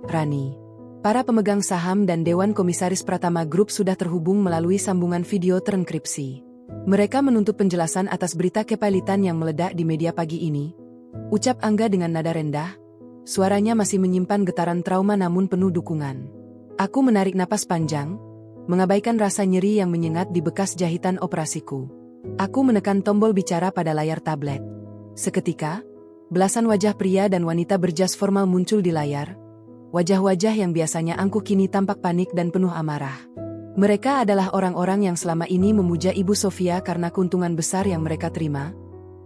Rani. Para pemegang saham dan Dewan Komisaris Pratama Group sudah terhubung melalui sambungan video terenkripsi. Mereka menuntut penjelasan atas berita kepilitan yang meledak di media pagi ini. Ucap Angga dengan nada rendah, suaranya masih menyimpan getaran trauma namun penuh dukungan. Aku menarik napas panjang, mengabaikan rasa nyeri yang menyengat di bekas jahitan operasiku. Aku menekan tombol bicara pada layar tablet. Seketika, belasan wajah pria dan wanita berjas formal muncul di layar. Wajah-wajah yang biasanya angkuh kini tampak panik dan penuh amarah. Mereka adalah orang-orang yang selama ini memuja Ibu Sofia karena keuntungan besar yang mereka terima.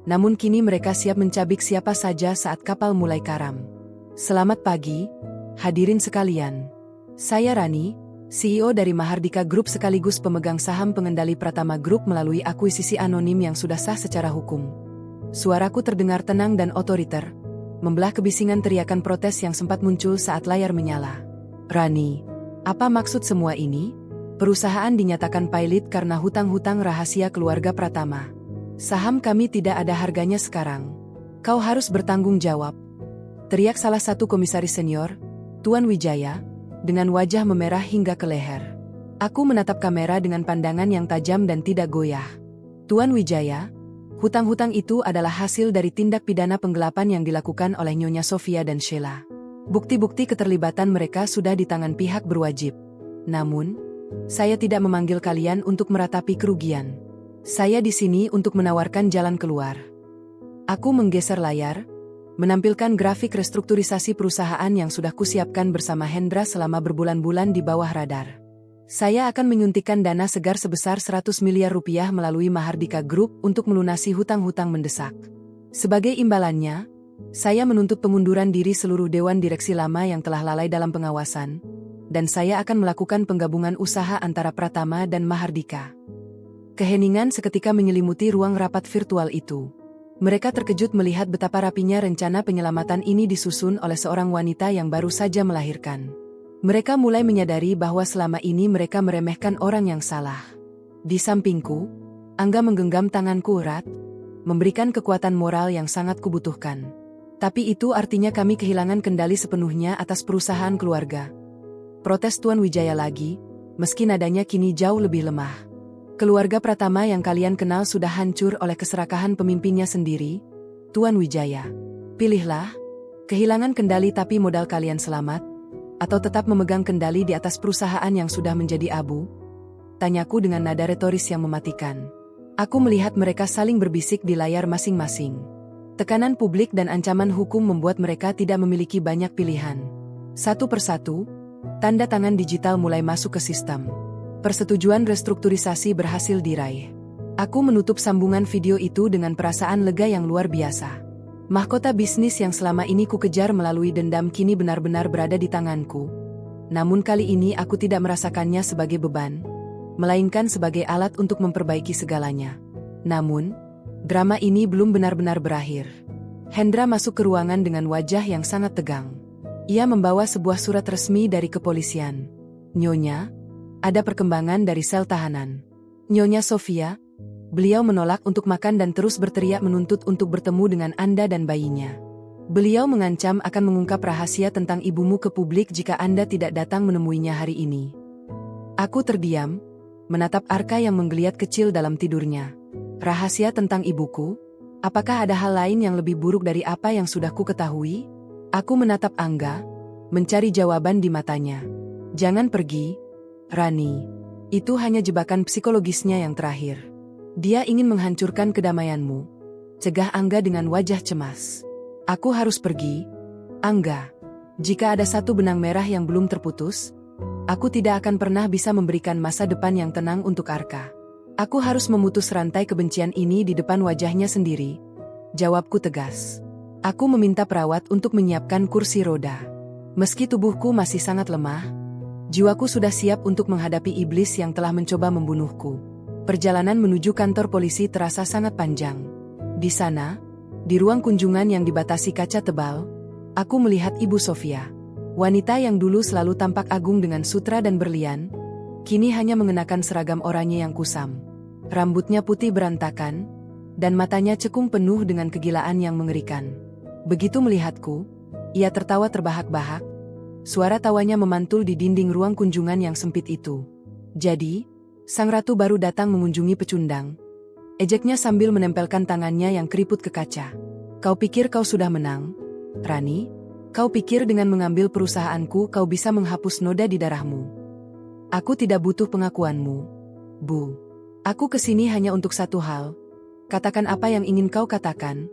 Namun kini mereka siap mencabik siapa saja saat kapal mulai karam. Selamat pagi, hadirin sekalian. Saya Rani, CEO dari Mahardika Group sekaligus pemegang saham pengendali Pratama Group melalui akuisisi anonim yang sudah sah secara hukum. Suaraku terdengar tenang dan otoriter, membelah kebisingan teriakan protes yang sempat muncul saat layar menyala. Rani, apa maksud semua ini? Perusahaan dinyatakan pailit karena hutang-hutang rahasia keluarga Pratama. Saham kami tidak ada harganya sekarang. Kau harus bertanggung jawab. Teriak salah satu komisaris senior, Tuan Wijaya, dengan wajah memerah hingga ke leher. Aku menatap kamera dengan pandangan yang tajam dan tidak goyah. Tuan Wijaya, hutang-hutang itu adalah hasil dari tindak pidana penggelapan yang dilakukan oleh Nyonya Sofia dan Sheila. Bukti-bukti keterlibatan mereka sudah di tangan pihak berwajib. Namun, saya tidak memanggil kalian untuk meratapi kerugian. Saya di sini untuk menawarkan jalan keluar. Aku menggeser layar, menampilkan grafik restrukturisasi perusahaan yang sudah kusiapkan bersama Hendra selama berbulan-bulan di bawah radar. Saya akan menyuntikkan dana segar sebesar 100 miliar rupiah melalui Mahardika Group untuk melunasi hutang-hutang mendesak. Sebagai imbalannya, saya menuntut pengunduran diri seluruh dewan direksi lama yang telah lalai dalam pengawasan, dan saya akan melakukan penggabungan usaha antara Pratama dan Mahardika. Keheningan seketika menyelimuti ruang rapat virtual itu. Mereka terkejut melihat betapa rapinya rencana penyelamatan ini disusun oleh seorang wanita yang baru saja melahirkan. Mereka mulai menyadari bahwa selama ini mereka meremehkan orang yang salah. Di sampingku, Angga menggenggam tanganku erat, memberikan kekuatan moral yang sangat kubutuhkan. Tapi itu artinya kami kehilangan kendali sepenuhnya atas perusahaan keluarga. Protes Tuan Wijaya lagi, meski nadanya kini jauh lebih lemah. Keluarga Pratama yang kalian kenal sudah hancur oleh keserakahan pemimpinnya sendiri, Tuan Wijaya. Pilihlah, kehilangan kendali tapi modal kalian selamat, atau tetap memegang kendali di atas perusahaan yang sudah menjadi abu? Tanyaku dengan nada retoris yang mematikan. Aku melihat mereka saling berbisik di layar masing-masing. Tekanan publik dan ancaman hukum membuat mereka tidak memiliki banyak pilihan. Satu persatu, tanda tangan digital mulai masuk ke sistem. Persetujuan restrukturisasi berhasil diraih. Aku menutup sambungan video itu dengan perasaan lega yang luar biasa. Mahkota bisnis yang selama ini ku kejar melalui dendam kini benar-benar berada di tanganku. Namun kali ini aku tidak merasakannya sebagai beban, melainkan sebagai alat untuk memperbaiki segalanya. Namun, drama ini belum benar-benar berakhir. Hendra masuk ke ruangan dengan wajah yang sangat tegang. Ia membawa sebuah surat resmi dari kepolisian. Nyonya, ada perkembangan dari sel tahanan. Nyonya Sofia, beliau menolak untuk makan dan terus berteriak menuntut untuk bertemu dengan Anda dan bayinya. Beliau mengancam akan mengungkap rahasia tentang ibumu ke publik jika Anda tidak datang menemuinya hari ini. Aku terdiam, menatap Arka yang menggeliat kecil dalam tidurnya. Rahasia tentang ibuku? Apakah ada hal lain yang lebih buruk dari apa yang sudah ku ketahui? Aku menatap Angga, mencari jawaban di matanya. Jangan pergi, Rani. Itu hanya jebakan psikologisnya yang terakhir. Dia ingin menghancurkan kedamaianmu. Cegah Angga dengan wajah cemas. Aku harus pergi, Angga. Jika ada satu benang merah yang belum terputus, aku tidak akan pernah bisa memberikan masa depan yang tenang untuk Arka. Aku harus memutus rantai kebencian ini di depan wajahnya sendiri. Jawabku tegas. Aku meminta perawat untuk menyiapkan kursi roda. Meski tubuhku masih sangat lemah, jiwaku sudah siap untuk menghadapi iblis yang telah mencoba membunuhku. Perjalanan menuju kantor polisi terasa sangat panjang. Di sana, di ruang kunjungan yang dibatasi kaca tebal, aku melihat Ibu Sofia. Wanita yang dulu selalu tampak agung dengan sutra dan berlian, kini hanya mengenakan seragam oranye yang kusam. Rambutnya putih berantakan, dan matanya cekung penuh dengan kegilaan yang mengerikan. Begitu melihatku, ia tertawa terbahak-bahak. Suara tawanya memantul di dinding ruang kunjungan yang sempit itu. Jadi, sang ratu baru datang mengunjungi pecundang. Ejeknya sambil menempelkan tangannya yang keriput ke kaca. Kau pikir kau sudah menang, Rani? Kau pikir dengan mengambil perusahaanku kau bisa menghapus noda di darahmu? Aku tidak butuh pengakuanmu, Bu. Aku kesini hanya untuk satu hal. Katakan apa yang ingin kau katakan.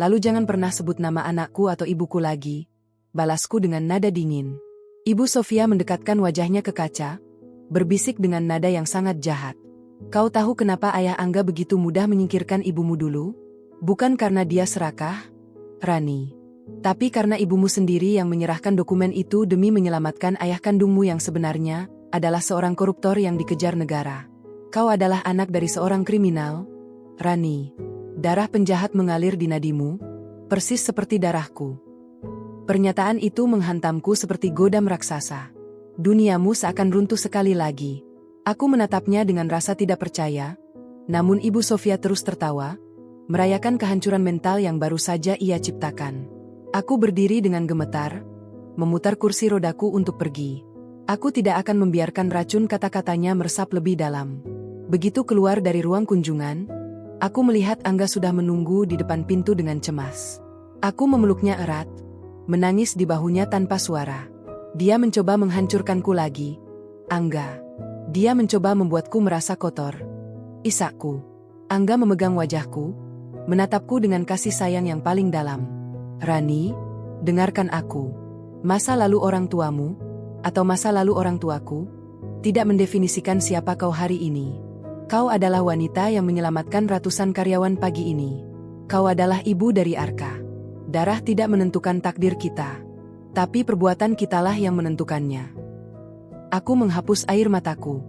Lalu jangan pernah sebut nama anakku atau ibuku lagi. Balasku dengan nada dingin. Ibu Sofia mendekatkan wajahnya ke kaca, berbisik dengan nada yang sangat jahat. Kau tahu kenapa ayah Angga begitu mudah menyingkirkan ibumu dulu? Bukan karena dia serakah, Rani. Tapi karena ibumu sendiri yang menyerahkan dokumen itu demi menyelamatkan ayah kandungmu yang sebenarnya adalah seorang koruptor yang dikejar negara. Kau adalah anak dari seorang kriminal, Rani. Darah penjahat mengalir di nadimu, persis seperti darahku. Pernyataan itu menghantamku seperti godam raksasa. Duniamu seakan runtuh sekali lagi. Aku menatapnya dengan rasa tidak percaya, namun Ibu Sofia terus tertawa, merayakan kehancuran mental yang baru saja ia ciptakan. Aku berdiri dengan gemetar, memutar kursi rodaku untuk pergi. Aku tidak akan membiarkan racun kata-katanya meresap lebih dalam. Begitu keluar dari ruang kunjungan, aku melihat Angga sudah menunggu di depan pintu dengan cemas. Aku memeluknya erat, menangis di bahunya tanpa suara. Dia mencoba menghancurkanku lagi. Angga. Dia mencoba membuatku merasa kotor. Isakku. Angga memegang wajahku, menatapku dengan kasih sayang yang paling dalam. Rani, dengarkan aku. Masa lalu orang tuamu, atau masa lalu orang tuaku, tidak mendefinisikan siapa kau hari ini. Kau adalah wanita yang menyelamatkan ratusan karyawan pagi ini. Kau adalah ibu dari Arka. Darah tidak menentukan takdir kita, tapi perbuatan kitalah yang menentukannya. Aku menghapus air mataku.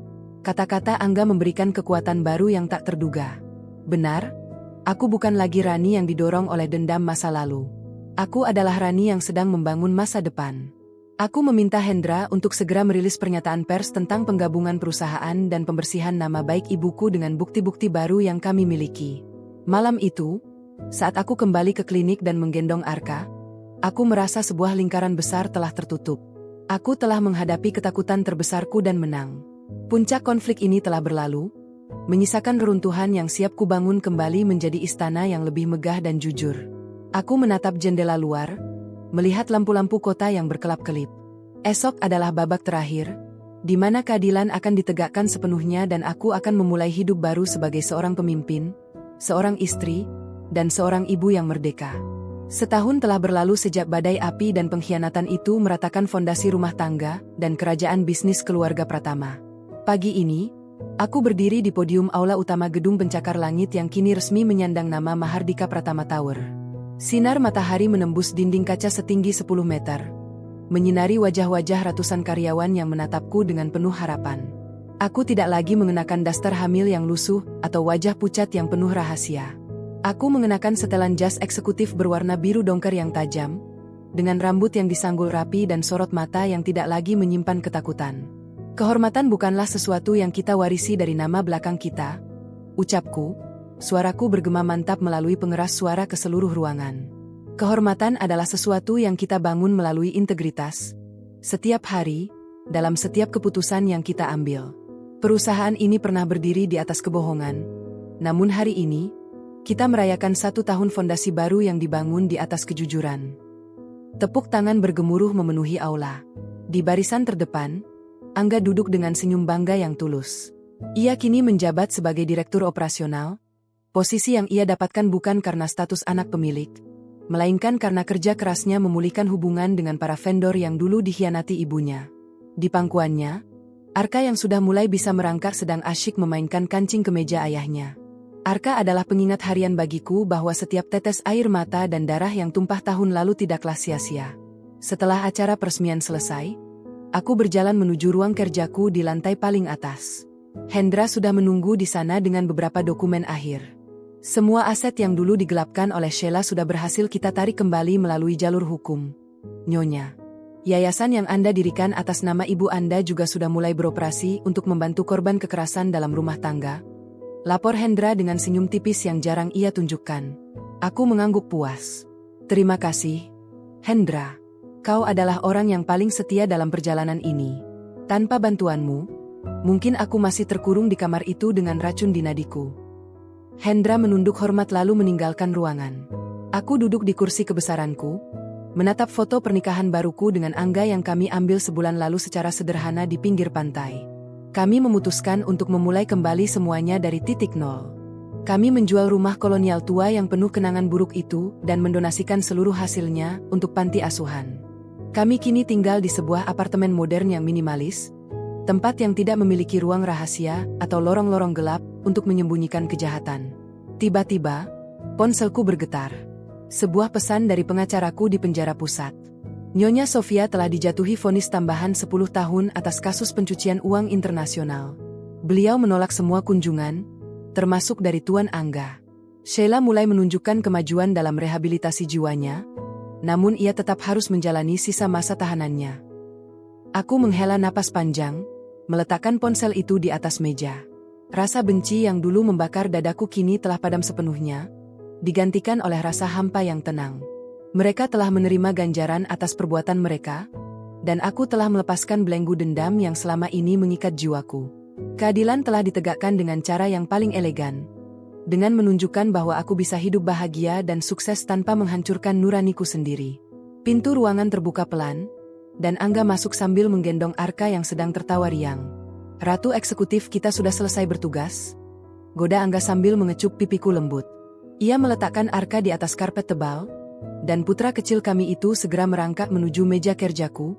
Kata-kata Angga memberikan kekuatan baru yang tak terduga. Benar, aku bukan lagi Rani yang didorong oleh dendam masa lalu. Aku adalah Rani yang sedang membangun masa depan. Aku meminta Hendra untuk segera merilis pernyataan pers tentang penggabungan perusahaan dan pembersihan nama baik ibuku dengan bukti-bukti baru yang kami miliki. Malam itu, saat aku kembali ke klinik dan menggendong Arka, aku merasa sebuah lingkaran besar telah tertutup. Aku telah menghadapi ketakutan terbesarku dan menang. Puncak konflik ini telah berlalu, menyisakan reruntuhan yang siap kubangun kembali menjadi istana yang lebih megah dan jujur. Aku menatap jendela luar, melihat lampu-lampu kota yang berkelap-kelip. Esok adalah babak terakhir, di mana keadilan akan ditegakkan sepenuhnya dan aku akan memulai hidup baru sebagai seorang pemimpin, seorang istri, dan seorang ibu yang merdeka. Setahun telah berlalu sejak badai api dan pengkhianatan itu meratakan fondasi rumah tangga dan kerajaan bisnis keluarga Pratama. Pagi ini, aku berdiri di podium aula utama gedung pencakar langit yang kini resmi menyandang nama Mahardika Pratama Tower. Sinar matahari menembus dinding kaca setinggi 10 meter, menyinari wajah-wajah ratusan karyawan yang menatapku dengan penuh harapan. Aku tidak lagi mengenakan daster hamil yang lusuh atau wajah pucat yang penuh rahasia. Aku mengenakan setelan jas eksekutif berwarna biru dongker yang tajam, dengan rambut yang disanggul rapi dan sorot mata yang tidak lagi menyimpan ketakutan. Kehormatan bukanlah sesuatu yang kita warisi dari nama belakang kita, ucapku, suaraku bergema mantap melalui pengeras suara ke seluruh ruangan. Kehormatan adalah sesuatu yang kita bangun melalui integritas, setiap hari, dalam setiap keputusan yang kita ambil. Perusahaan ini pernah berdiri di atas kebohongan, namun hari ini, kita merayakan 1 tahun fondasi baru yang dibangun di atas kejujuran. Tepuk tangan bergemuruh memenuhi aula. Di barisan terdepan, Angga duduk dengan senyum bangga yang tulus. Ia kini menjabat sebagai direktur operasional, posisi yang ia dapatkan bukan karena status anak pemilik, melainkan karena kerja kerasnya memulihkan hubungan dengan para vendor yang dulu dikhianati ibunya. Di pangkuannya, Arka yang sudah mulai bisa merangkak sedang asyik memainkan kancing kemeja ayahnya. Arka adalah pengingat harian bagiku bahwa setiap tetes air mata dan darah yang tumpah tahun lalu tidaklah sia-sia. Setelah acara peresmian selesai, aku berjalan menuju ruang kerjaku di lantai paling atas. Hendra sudah menunggu di sana dengan beberapa dokumen akhir. Semua aset yang dulu digelapkan oleh Sheila sudah berhasil kita tarik kembali melalui jalur hukum. Nyonya, yayasan yang Anda dirikan atas nama ibu Anda juga sudah mulai beroperasi untuk membantu korban kekerasan dalam rumah tangga. Lapor Hendra dengan senyum tipis yang jarang ia tunjukkan. Aku mengangguk puas. Terima kasih, Hendra. Kau adalah orang yang paling setia dalam perjalanan ini. Tanpa bantuanmu, mungkin aku masih terkurung di kamar itu dengan racun di nadiku. Hendra menunduk hormat lalu meninggalkan ruangan. Aku duduk di kursi kebesaranku, menatap foto pernikahan baruku dengan Angga yang kami ambil sebulan lalu secara sederhana di pinggir pantai. Kami memutuskan untuk memulai kembali semuanya dari titik nol. Kami menjual rumah kolonial tua yang penuh kenangan buruk itu dan mendonasikan seluruh hasilnya untuk panti asuhan. Kami kini tinggal di sebuah apartemen modern yang minimalis, tempat yang tidak memiliki ruang rahasia atau lorong-lorong gelap untuk menyembunyikan kejahatan. Tiba-tiba, ponselku bergetar. Sebuah pesan dari pengacaraku di penjara pusat. Nyonya Sofia telah dijatuhi vonis tambahan 10 tahun atas kasus pencucian uang internasional. Beliau menolak semua kunjungan, termasuk dari Tuan Angga. Sheila mulai menunjukkan kemajuan dalam rehabilitasi jiwanya, namun ia tetap harus menjalani sisa masa tahanannya. Aku menghela napas panjang, meletakkan ponsel itu di atas meja. Rasa benci yang dulu membakar dadaku kini telah padam sepenuhnya, digantikan oleh rasa hampa yang tenang. Mereka telah menerima ganjaran atas perbuatan mereka, dan aku telah melepaskan belenggu dendam yang selama ini mengikat jiwaku. Keadilan telah ditegakkan dengan cara yang paling elegan, dengan menunjukkan bahwa aku bisa hidup bahagia dan sukses tanpa menghancurkan nuraniku sendiri. Pintu ruangan terbuka pelan, dan Angga masuk sambil menggendong Arka yang sedang tertawa riang. "Ratu eksekutif kita sudah selesai bertugas?" goda Angga sambil mengecup pipiku lembut. Ia meletakkan Arka di atas karpet tebal, dan putra kecil kami itu segera merangkak menuju meja kerjaku,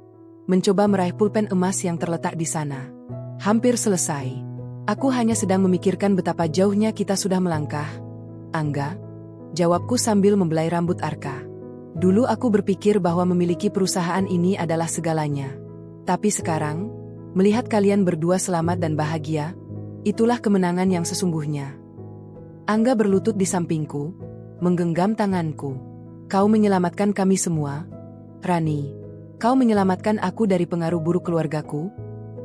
mencoba meraih pulpen emas yang terletak di sana. "Hampir selesai. Aku hanya sedang memikirkan betapa jauhnya kita sudah melangkah, Angga," jawabku sambil membelai rambut Arka. "Dulu aku berpikir bahwa memiliki perusahaan ini adalah segalanya. Tapi sekarang, melihat kalian berdua selamat dan bahagia, itulah kemenangan yang sesungguhnya." Angga berlutut di sampingku, menggenggam tanganku. "Kau menyelamatkan kami semua, Rani. Kau menyelamatkan aku dari pengaruh buruk keluargaku,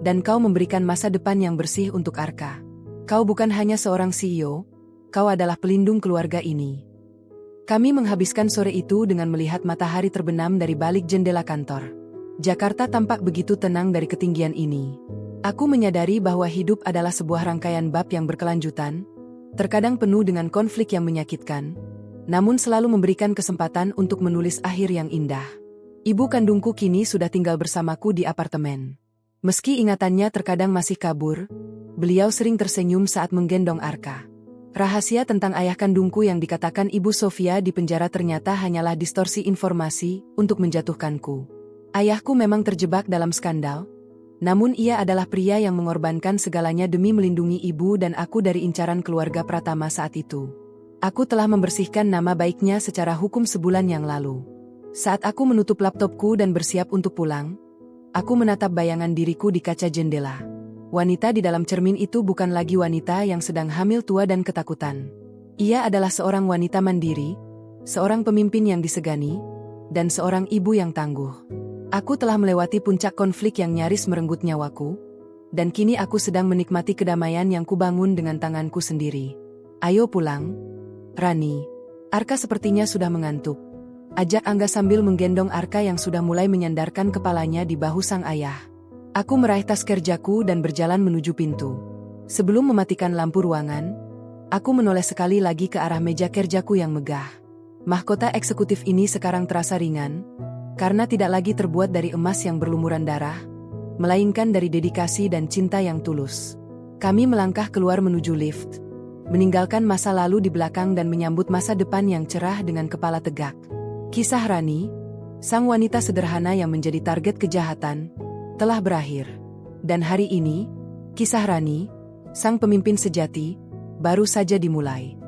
dan kau memberikan masa depan yang bersih untuk Arka. Kau bukan hanya seorang CEO, kau adalah pelindung keluarga ini." Kami menghabiskan sore itu dengan melihat matahari terbenam dari balik jendela kantor. Jakarta tampak begitu tenang dari ketinggian ini. Aku menyadari bahwa hidup adalah sebuah rangkaian bab yang berkelanjutan, terkadang penuh dengan konflik yang menyakitkan, namun selalu memberikan kesempatan untuk menulis akhir yang indah. Ibu kandungku kini sudah tinggal bersamaku di apartemen. Meski ingatannya terkadang masih kabur, beliau sering tersenyum saat menggendong Arka. Rahasia tentang ayah kandungku yang dikatakan Ibu Sofia di penjara ternyata hanyalah distorsi informasi untuk menjatuhkanku. Ayahku memang terjebak dalam skandal, namun ia adalah pria yang mengorbankan segalanya demi melindungi ibu dan aku dari incaran keluarga Pratama saat itu. Aku telah membersihkan nama baiknya secara hukum sebulan yang lalu. Saat aku menutup laptopku dan bersiap untuk pulang, aku menatap bayangan diriku di kaca jendela. Wanita di dalam cermin itu bukan lagi wanita yang sedang hamil tua dan ketakutan. Ia adalah seorang wanita mandiri, seorang pemimpin yang disegani, dan seorang ibu yang tangguh. Aku telah melewati puncak konflik yang nyaris merenggut nyawaku, dan kini aku sedang menikmati kedamaian yang kubangun dengan tanganku sendiri. "Ayo pulang, Rani. Arka sepertinya sudah mengantuk," ajak Angga sambil menggendong Arka yang sudah mulai menyandarkan kepalanya di bahu sang ayah. Aku meraih tas kerjaku dan berjalan menuju pintu. Sebelum mematikan lampu ruangan, aku menoleh sekali lagi ke arah meja kerjaku yang megah. Mahkota eksekutif ini sekarang terasa ringan, karena tidak lagi terbuat dari emas yang berlumuran darah, melainkan dari dedikasi dan cinta yang tulus. Kami melangkah keluar menuju lift, meninggalkan masa lalu di belakang dan menyambut masa depan yang cerah dengan kepala tegak. Kisah Rani, sang wanita sederhana yang menjadi target kejahatan, telah berakhir. Dan hari ini, kisah Rani, sang pemimpin sejati, baru saja dimulai.